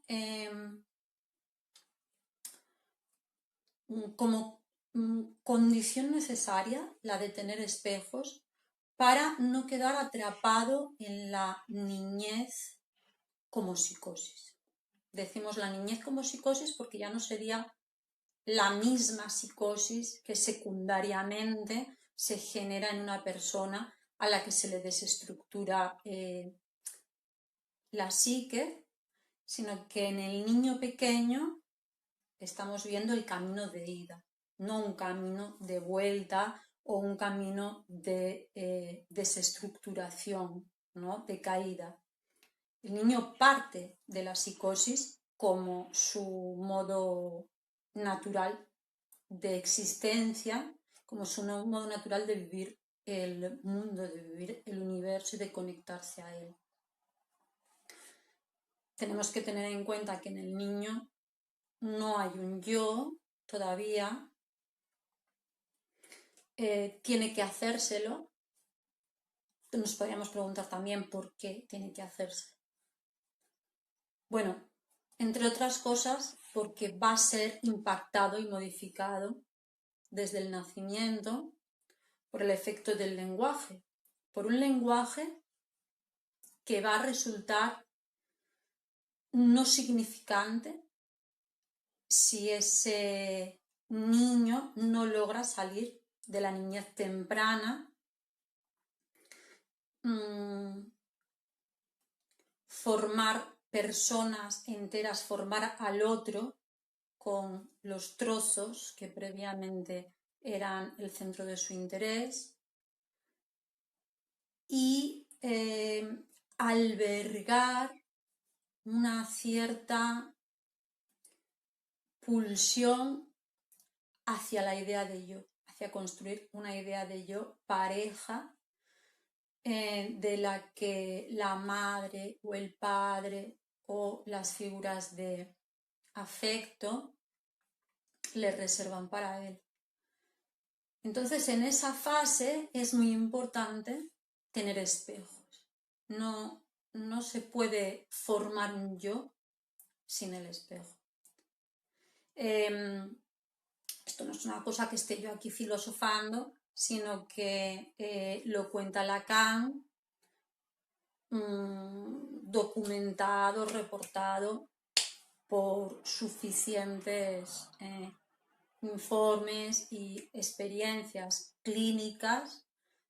condición necesaria la de tener espejos para no quedar atrapado en la niñez como psicosis. Decimos la niñez como psicosis porque ya no sería la misma psicosis que secundariamente se genera en una persona a la que se le desestructura la psique, sino que en el niño pequeño estamos viendo el camino de ida, no un camino de vuelta o un camino de desestructuración, ¿no? De caída. El niño parte de la psicosis como su modo natural de existencia, como su modo natural de vivir el mundo, de vivir el universo y de conectarse a él. Tenemos que tener en cuenta que en el niño no hay un yo todavía, tiene que hacérselo. Nos podríamos preguntar también por qué tiene que hacérselo. Bueno, entre otras cosas, porque va a ser impactado y modificado desde el nacimiento por el efecto del lenguaje, por un lenguaje que va a resultar no significante si ese niño no logra salir de la niñez temprana, formar personas enteras, formar al otro con los trozos que previamente eran el centro de su interés y albergar una cierta pulsión hacia la idea de yo, hacia construir una idea de yo pareja, de la que la madre o el padre o las figuras de afecto le reservan para él. Entonces, en esa fase es muy importante tener espejos. No se puede formar un yo sin el espejo. Esto no es una cosa que esté yo aquí filosofando, sino que lo cuenta Lacan, documentado, reportado por suficientes informes y experiencias clínicas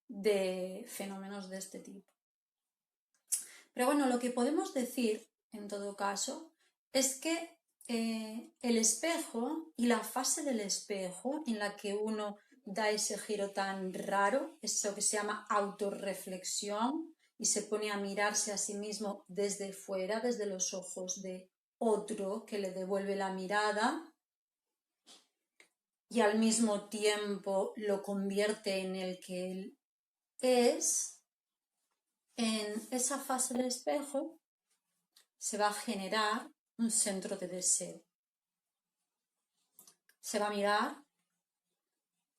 de fenómenos de este tipo. Pero bueno, lo que podemos decir, en todo caso, es que el espejo y la fase del espejo en la que uno da ese giro tan raro, eso que se llama autorreflexión, y se pone a mirarse a sí mismo desde fuera, desde los ojos de otro que le devuelve la mirada y al mismo tiempo lo convierte en el que él es. En esa fase del espejo se va a generar un centro de deseo. Se va a mirar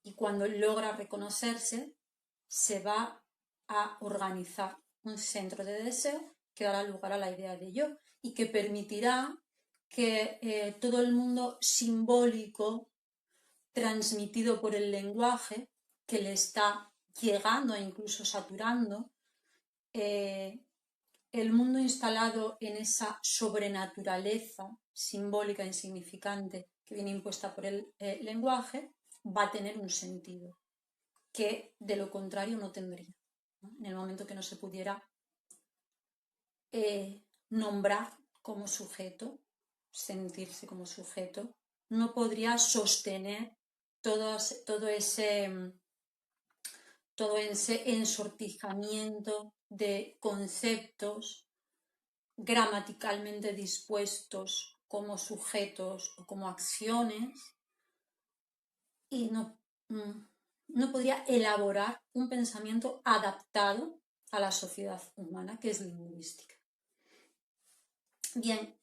y cuando logra reconocerse se va a organizar un centro de deseo que dará lugar a la idea de yo y que permitirá que todo el mundo simbólico transmitido por el lenguaje que le está llegando e incluso saturando, el mundo instalado en esa sobrenaturaleza simbólica e insignificante que viene impuesta por el lenguaje, va a tener un sentido que de lo contrario no tendría, ¿no? En el momento que no se pudiera nombrar como sujeto, sentirse como sujeto, no podría sostener todo ese ensortijamiento de conceptos gramaticalmente dispuestos como sujetos o como acciones y no podría elaborar un pensamiento adaptado a la sociedad humana, que es lingüística. Bien,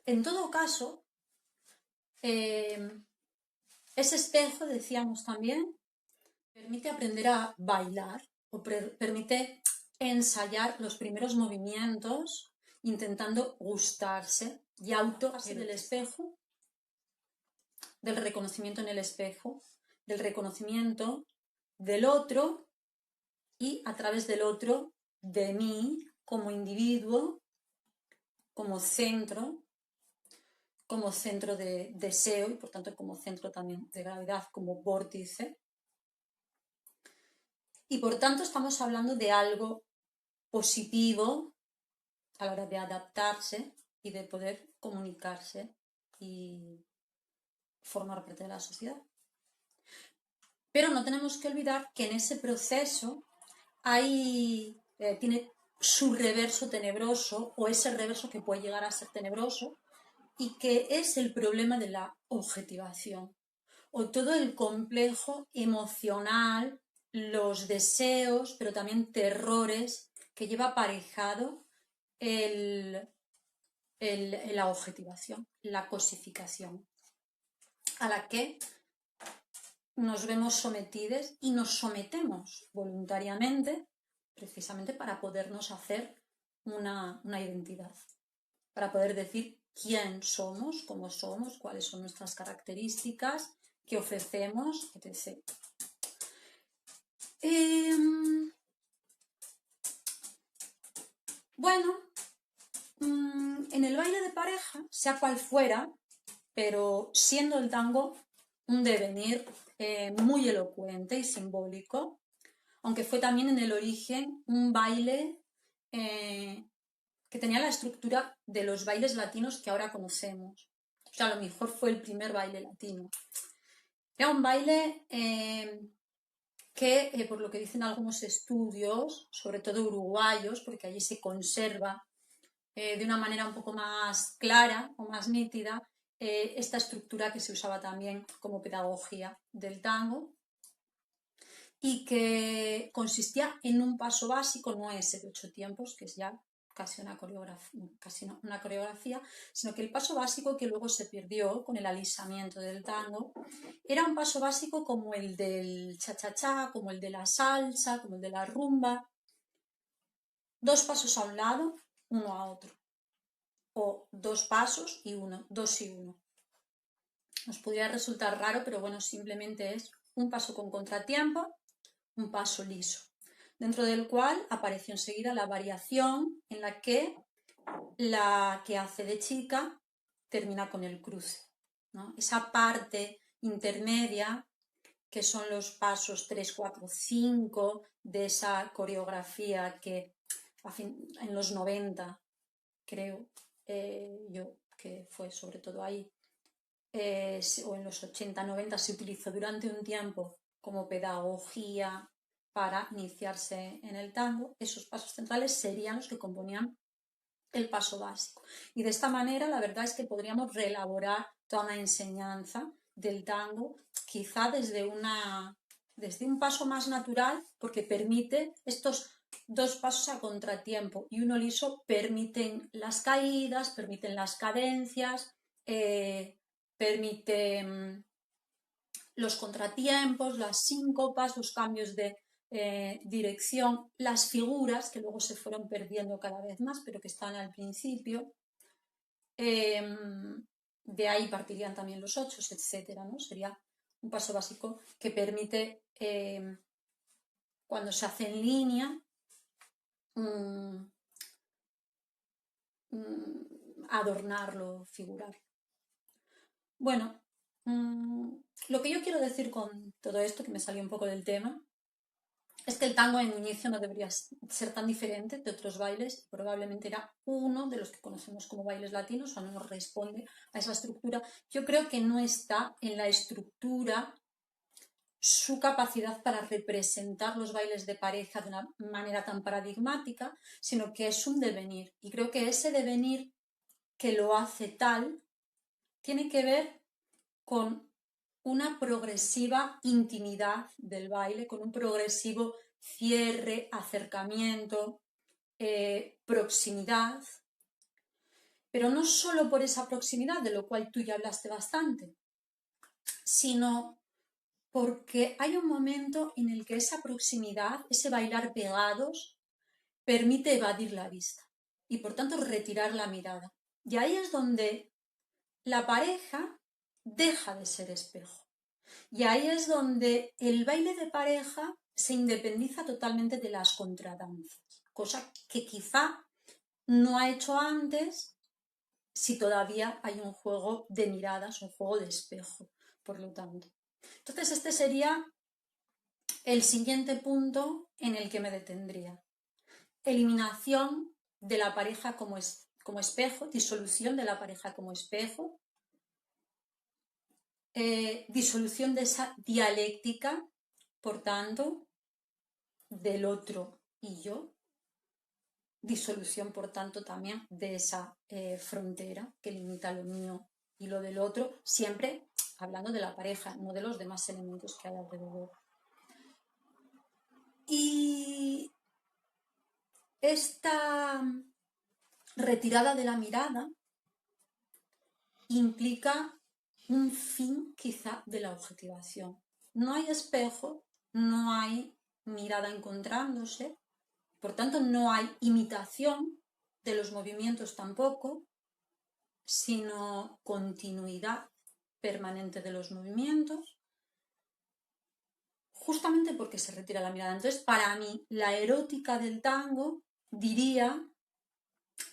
en todo caso, ese espejo, decíamos también, permite aprender a bailar o permite ensayar los primeros movimientos intentando gustarse y autoarse del espejo, del reconocimiento en el espejo, del reconocimiento del otro y a través del otro de mí como individuo, como centro de deseo y por tanto como centro también de gravedad, como vórtice. Y por tanto estamos hablando de algo positivo a la hora de adaptarse y de poder comunicarse y formar parte de la sociedad. Pero no tenemos que olvidar que en ese proceso tiene su reverso tenebroso o ese reverso que puede llegar a ser tenebroso y que es el problema de la objetivación o todo el complejo emocional, los deseos, pero también terrores que lleva aparejado la objetivación, la cosificación, a la que nos vemos sometidos y nos sometemos voluntariamente precisamente para podernos hacer una identidad, para poder decir quién somos, cómo somos, cuáles son nuestras características, qué ofrecemos, etc. Bueno, en el baile de pareja, sea cual fuera, pero siendo el tango un devenir muy elocuente y simbólico, aunque fue también en el origen un baile que tenía la estructura de los bailes latinos que ahora conocemos. O sea, a lo mejor fue el primer baile latino. Era un baile que, por lo que dicen algunos estudios, sobre todo uruguayos, porque allí se conserva de una manera un poco más clara o más nítida esta estructura que se usaba también como pedagogía del tango y que consistía en un paso básico, no ese de 8 tiempos, que es ya casi una coreografía, sino que el paso básico que luego se perdió con el alisamiento del tango era un paso básico como el del cha-cha-cha, como el de la salsa, como el de la rumba, 2 pasos a un lado, uno a otro, o 2 pasos y uno, 2 y 1. Nos podría resultar raro, pero bueno, simplemente es un paso con contratiempo, un paso liso, dentro del cual apareció enseguida la variación en la que hace de chica termina con el cruce, ¿no? Esa parte intermedia que son los pasos 3, 4, 5 de esa coreografía que en los 90, creo yo que fue sobre todo ahí, o en los 80, 90 se utilizó durante un tiempo como pedagogía para iniciarse en el tango. Esos pasos centrales serían los que componían el paso básico. Y de esta manera la verdad es que podríamos reelaborar toda una enseñanza del tango, quizá desde un paso más natural, porque permite estos 2 pasos a contratiempo y uno liso, permiten las caídas, permiten las cadencias, permiten los contratiempos, las síncopas, los cambios de dirección, las figuras que luego se fueron perdiendo cada vez más, pero que están al principio. De ahí partirían también los 8, etcétera, ¿no? Sería un paso básico que permite, cuando se hace en línea, adornarlo, figurarlo. Bueno, lo que yo quiero decir con todo esto, que me salió un poco del tema, es que el tango en inicio no debería ser tan diferente de otros bailes, probablemente era uno de los que conocemos como bailes latinos o no nos responde a esa estructura. Yo creo que no está en la estructura su capacidad para representar los bailes de pareja de una manera tan paradigmática, sino que es un devenir. Y creo que ese devenir que lo hace tal tiene que ver con una progresiva intimidad del baile, con un progresivo cierre, acercamiento, proximidad, pero no solo por esa proximidad, de lo cual tú ya hablaste bastante, sino porque hay un momento en el que esa proximidad, ese bailar pegados, permite evadir la vista y por tanto retirar la mirada. Y ahí es donde la pareja deja de ser espejo. Y ahí es donde el baile de pareja se independiza totalmente de las contradanzas, cosa que quizá no ha hecho antes si todavía hay un juego de miradas, un juego de espejo, por lo tanto. Entonces este sería el siguiente punto en el que me detendría. Eliminación de la pareja como espejo, disolución de la pareja como espejo, disolución de esa dialéctica, por tanto, del otro y yo, disolución, por tanto, también de esa frontera que limita lo mío y lo del otro, siempre hablando de la pareja, no de los demás elementos que hay alrededor. Y esta retirada de la mirada implica un fin quizá de la objetivación. No hay espejo, no hay mirada encontrándose, por tanto no hay imitación de los movimientos tampoco, sino continuidad permanente de los movimientos, justamente porque se retira la mirada. Entonces, para mí, la erótica del tango, diría,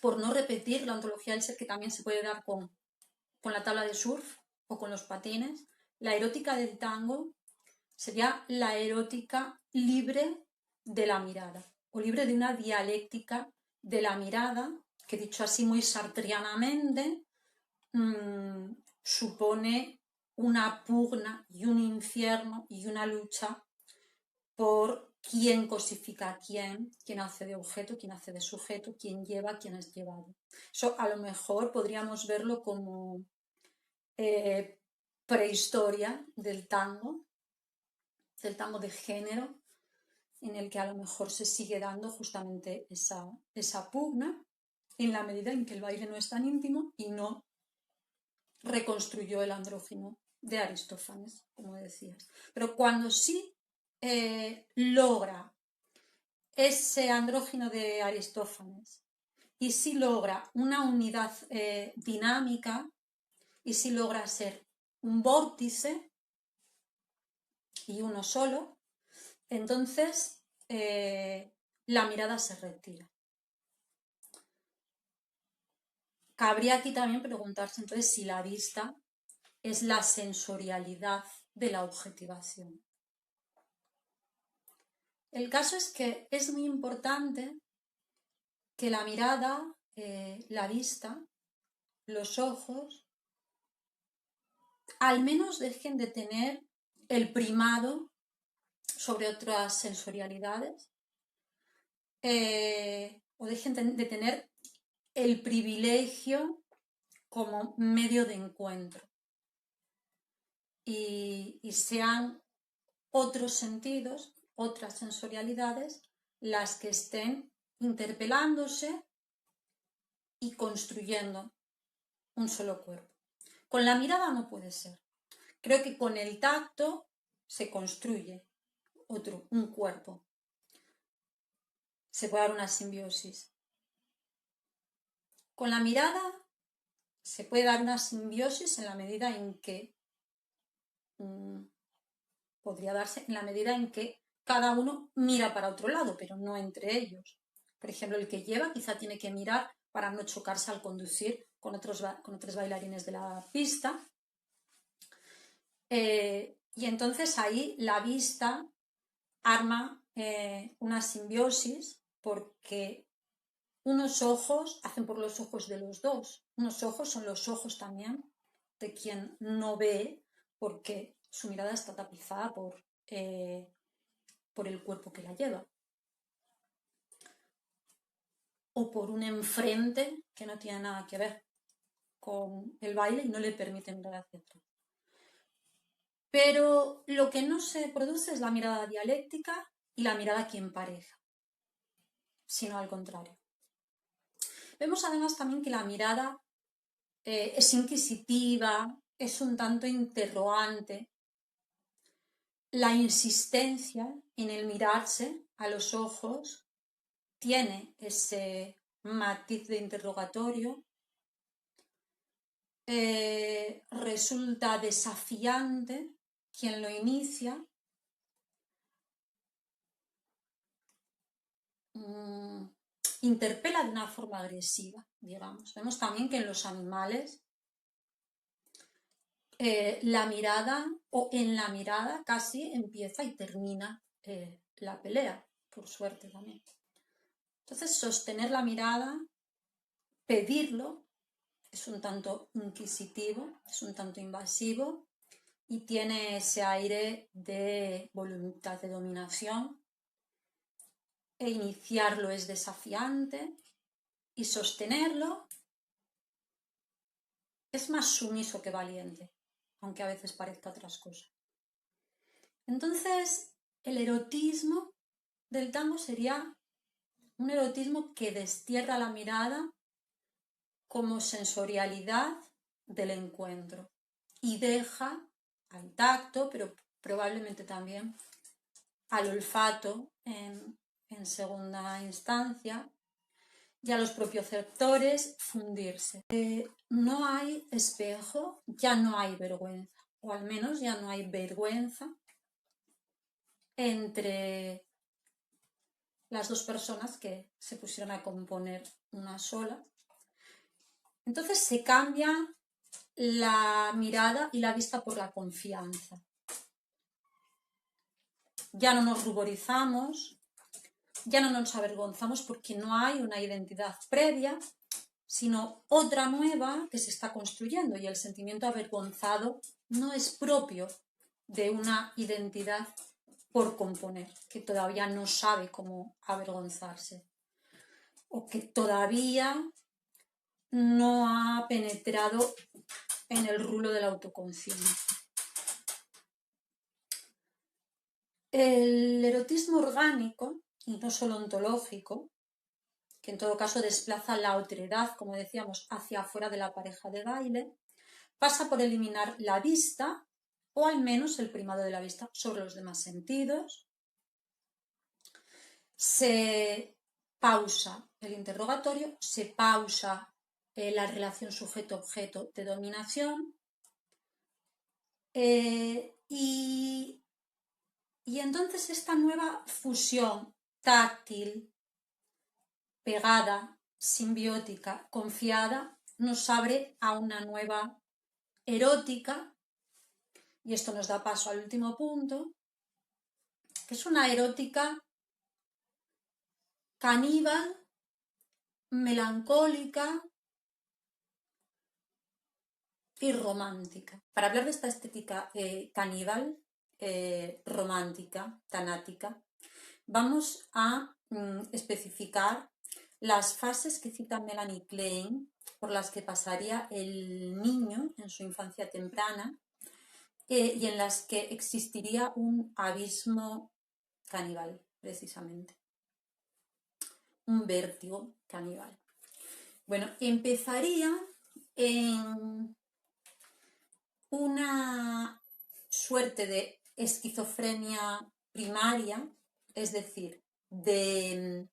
por no repetir la ontología del ser que también se puede dar con la tabla de surf o con los patines, la erótica del tango sería la erótica libre de la mirada, o libre de una dialéctica de la mirada, que dicho así muy sartrianamente, supone una pugna y un infierno y una lucha por quién cosifica a quién hace de objeto, quién hace de sujeto, quién lleva, quién es llevado. Eso a lo mejor podríamos verlo como prehistoria del tango de género, en el que a lo mejor se sigue dando justamente esa pugna, en la medida en que el baile no es tan íntimo y no reconstruyó el andrógino de Aristófanes, como decías. Pero cuando sí logra ese andrógino de Aristófanes y sí logra una unidad dinámica y sí logra ser un vórtice y uno solo, entonces la mirada se retira. Cabría aquí también preguntarse entonces si la vista es la sensorialidad de la objetivación. El caso es que es muy importante que la mirada, la vista, los ojos, al menos dejen de tener el primado sobre otras sensorialidades, o dejen de tener el privilegio como medio de encuentro y sean otros sentidos, otras sensorialidades, las que estén interpelándose y construyendo un solo cuerpo. Con la mirada no puede ser. Creo que con el tacto se construye un cuerpo. Se puede dar una simbiosis. Con la mirada se puede dar una simbiosis en la medida en que podría darse en la medida en que cada uno mira para otro lado, pero no entre ellos. Por ejemplo, el que lleva quizá tiene que mirar para no chocarse al conducir con otros bailarines de la pista. Y entonces ahí la vista arma una simbiosis, porque unos ojos hacen por los ojos de los dos. Unos ojos son los ojos también de quien no ve, porque su mirada está tapizada por el cuerpo que la lleva. O por un enfrente que no tiene nada que ver con el baile y no le permite mirar hacia atrás. Pero lo que no se produce es la mirada dialéctica y la mirada que empareja, sino al contrario. Vemos además también que la mirada es inquisitiva, es un tanto interrogante. La insistencia en el mirarse a los ojos tiene ese matiz de interrogatorio. Resulta desafiante quien lo inicia, interpela de una forma agresiva, digamos. Vemos también que en los animales la mirada, o en la mirada casi empieza y termina la pelea, por suerte también. Entonces, sostener la mirada, pedirlo, es un tanto inquisitivo, es un tanto invasivo y tiene ese aire de voluntad de dominación, e iniciarlo es desafiante y sostenerlo es más sumiso que valiente, aunque a veces parezca otras cosas. Entonces, el erotismo del tango sería un erotismo que destierra la mirada como sensorialidad del encuentro y deja al tacto, pero probablemente también al olfato en segunda instancia, y a los propioceptores fundirse. No hay espejo, ya no hay vergüenza, o al menos ya no hay vergüenza entre las dos personas que se pusieron a componer una sola. Entonces se cambia la mirada y la vista por la confianza. Ya no nos ruborizamos, ya no nos avergonzamos porque no hay una identidad previa, sino otra nueva que se está construyendo, y el sentimiento avergonzado no es propio de una identidad por componer, que todavía no sabe cómo avergonzarse, o que todavía no ha penetrado en el rulo de la autoconciencia. El erotismo orgánico, y no solo ontológico, que en todo caso desplaza la otredad, como decíamos, hacia afuera de la pareja de baile, pasa por eliminar la vista, o al menos el primado de la vista sobre los demás sentidos. Se pausa el interrogatorio, se pausa la relación sujeto-objeto de dominación, y entonces esta nueva fusión táctil, pegada, simbiótica, confiada, nos abre a una nueva erótica, y esto nos da paso al último punto, que es una erótica caníbal, melancólica y romántica. Para hablar de esta estética caníbal, romántica, tanática, vamos a especificar las fases que cita Melanie Klein, por las que pasaría el niño en su infancia temprana, y en las que existiría un abismo caníbal, precisamente, un vértigo caníbal. Bueno, empezaría en una suerte de esquizofrenia primaria, es decir, de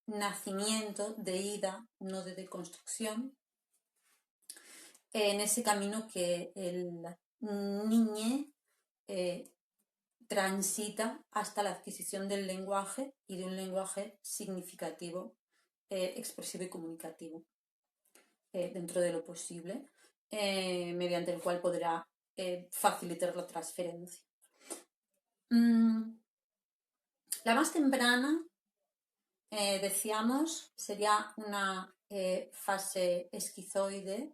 nacimiento, de ida, no de deconstrucción, en ese camino que el niño transita hasta la adquisición del lenguaje, y de un lenguaje significativo, expresivo y comunicativo, dentro de lo posible, mediante el cual podrá facilitar la transferencia. La más temprana, decíamos, sería una fase esquizoide,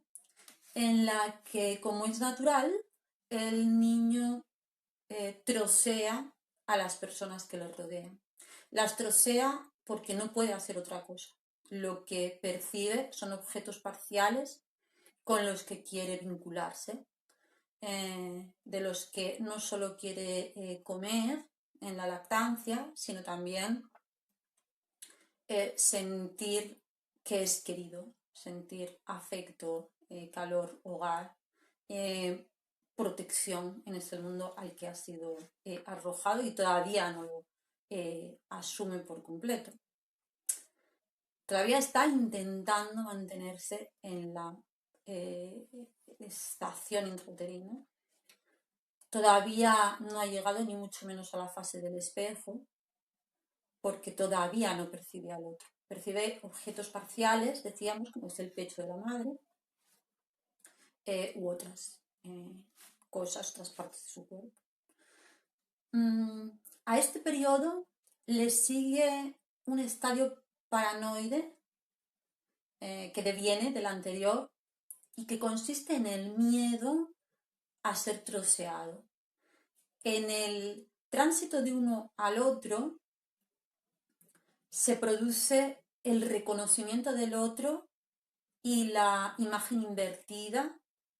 en la que, como es natural, el niño trocea a las personas que lo rodean. Las trocea porque no puede hacer otra cosa. Lo que percibe son objetos parciales con los que quiere vincularse, de los que no solo quiere comer en la lactancia, sino también sentir que es querido, sentir afecto, calor, hogar, protección en ese mundo al que ha sido arrojado y todavía no lo asume por completo. Todavía está intentando mantenerse en la estación intrauterina. Todavía no ha llegado ni mucho menos a la fase del espejo, porque todavía no percibe al otro. Percibe objetos parciales, decíamos, como es el pecho de la madre, u otras cosas, otras partes de su cuerpo. A este periodo le sigue un estadio paranoide que deviene del anterior y que consiste en el miedo a ser troceado. En el tránsito de uno al otro se produce el reconocimiento del otro y la imagen invertida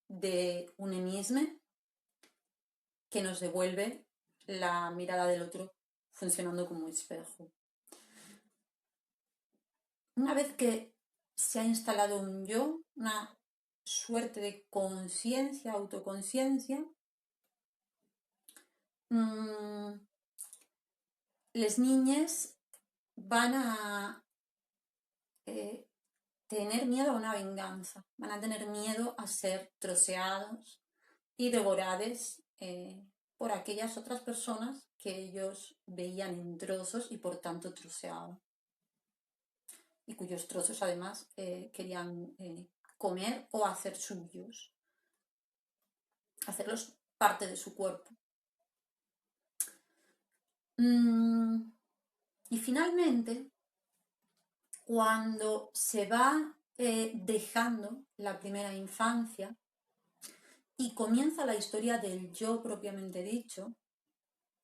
de un emisme que nos devuelve la mirada del otro funcionando como espejo. Una vez que se ha instalado un yo, una suerte de conciencia, autoconciencia, las niñas van a tener miedo a una venganza, van a tener miedo a ser troceados y devorados por aquellas otras personas que ellos veían en trozos y por tanto troceaban. Y cuyos trozos además querían comer o hacer suyos, hacerlos parte de su cuerpo. Y finalmente, cuando se va dejando la primera infancia y comienza la historia del yo propiamente dicho,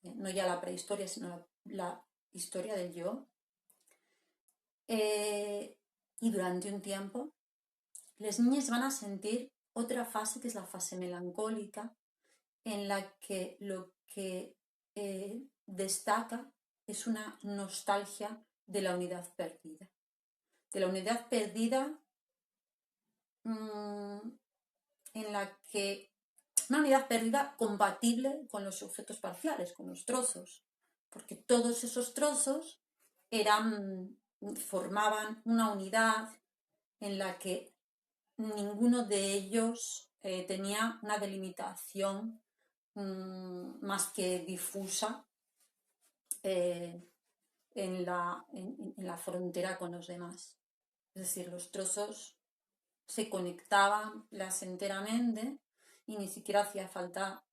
no ya la prehistoria, sino la historia del yo, y durante un tiempo, las niñas van a sentir otra fase que es la fase melancólica, en la que lo que destaca es una nostalgia de la unidad perdida. De la unidad perdida en la que una unidad perdida compatible con los objetos parciales, con los trozos, porque todos esos trozos formaban una unidad en la que ninguno de ellos tenía una delimitación más que difusa en la frontera con los demás. Es decir, los trozos se conectaban placenteramente y ni siquiera hacía falta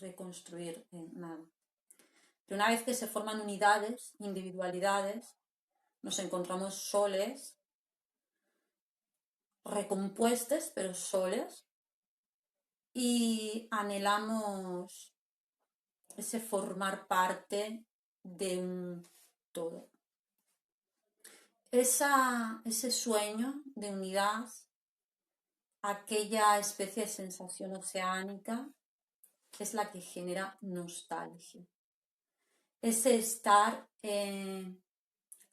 reconstruir nada. Pero una vez que se forman unidades, individualidades, nos encontramos soles, recompuestos, pero soles, y anhelamos ese formar parte de un todo. Ese sueño de unidad, aquella especie de sensación oceánica, es la que genera nostalgia. Ese estar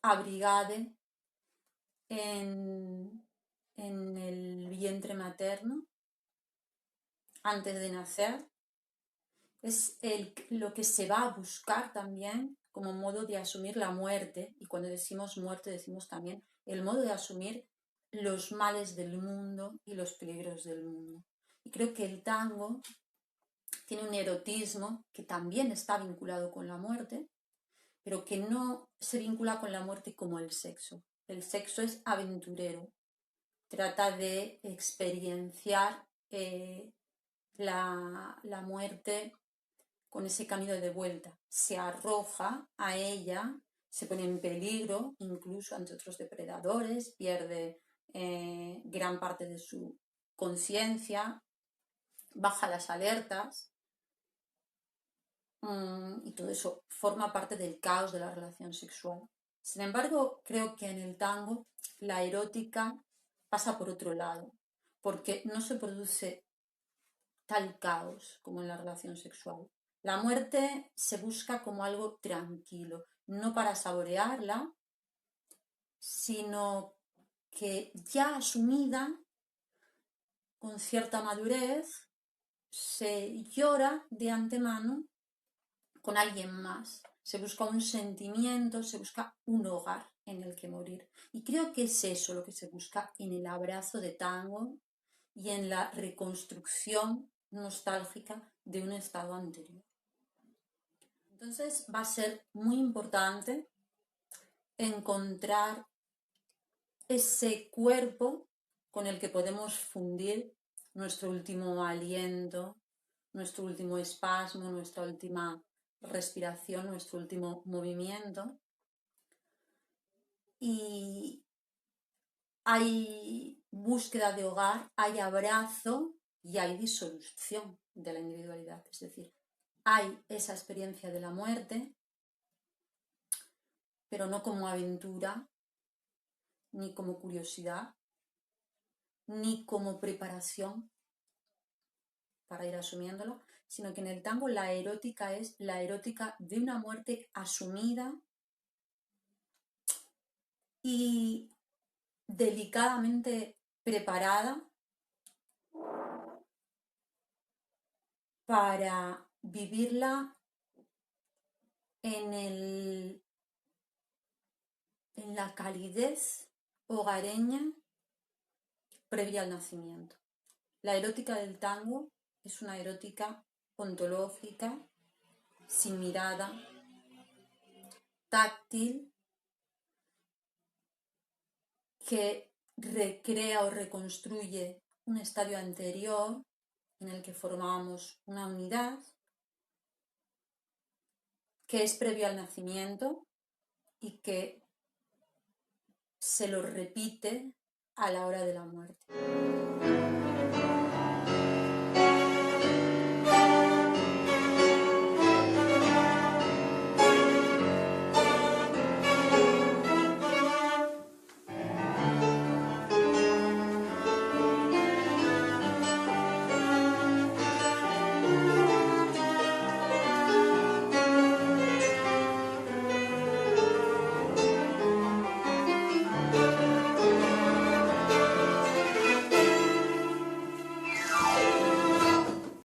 abrigado en el vientre materno antes de nacer, es lo que se va a buscar también como modo de asumir la muerte, y cuando decimos muerte decimos también el modo de asumir los males del mundo y los peligros del mundo. Y creo que el tango tiene un erotismo que también está vinculado con la muerte, pero que no se vincula con la muerte como el sexo. El sexo es aventurero, trata de experienciar la muerte con ese camino de vuelta. Se arroja a ella, se pone en peligro, incluso ante otros depredadores, pierde gran parte de su conciencia, baja las alertas, y todo eso forma parte del caos de la relación sexual. Sin embargo, creo que en el tango la erótica pasa por otro lado, porque no se produce tal caos como en la relación sexual. La muerte se busca como algo tranquilo, no para saborearla, sino que ya asumida con cierta madurez, se llora de antemano con alguien más. Se busca un sentimiento, se busca un hogar en el que morir. Y creo que es eso lo que se busca en el abrazo de tango y en la reconstrucción nostálgica de un estado anterior. Entonces va a ser muy importante encontrar ese cuerpo con el que podemos fundir nuestro último aliento, nuestro último espasmo, nuestra última respiración, nuestro último movimiento. Y hay búsqueda de hogar, hay abrazo y hay disolución de la individualidad. Es decir, hay esa experiencia de la muerte, pero no como aventura, ni como curiosidad, ni como preparación para ir asumiéndolo, sino que en el tango la erótica es la erótica de una muerte asumida y delicadamente preparada para vivirla en la calidez hogareña previa al nacimiento. La erótica del tango es una erótica ontológica, sin mirada, táctil, que recrea o reconstruye un estadio anterior en el que formábamos una unidad, que es previo al nacimiento y que se lo repite a la hora de la muerte.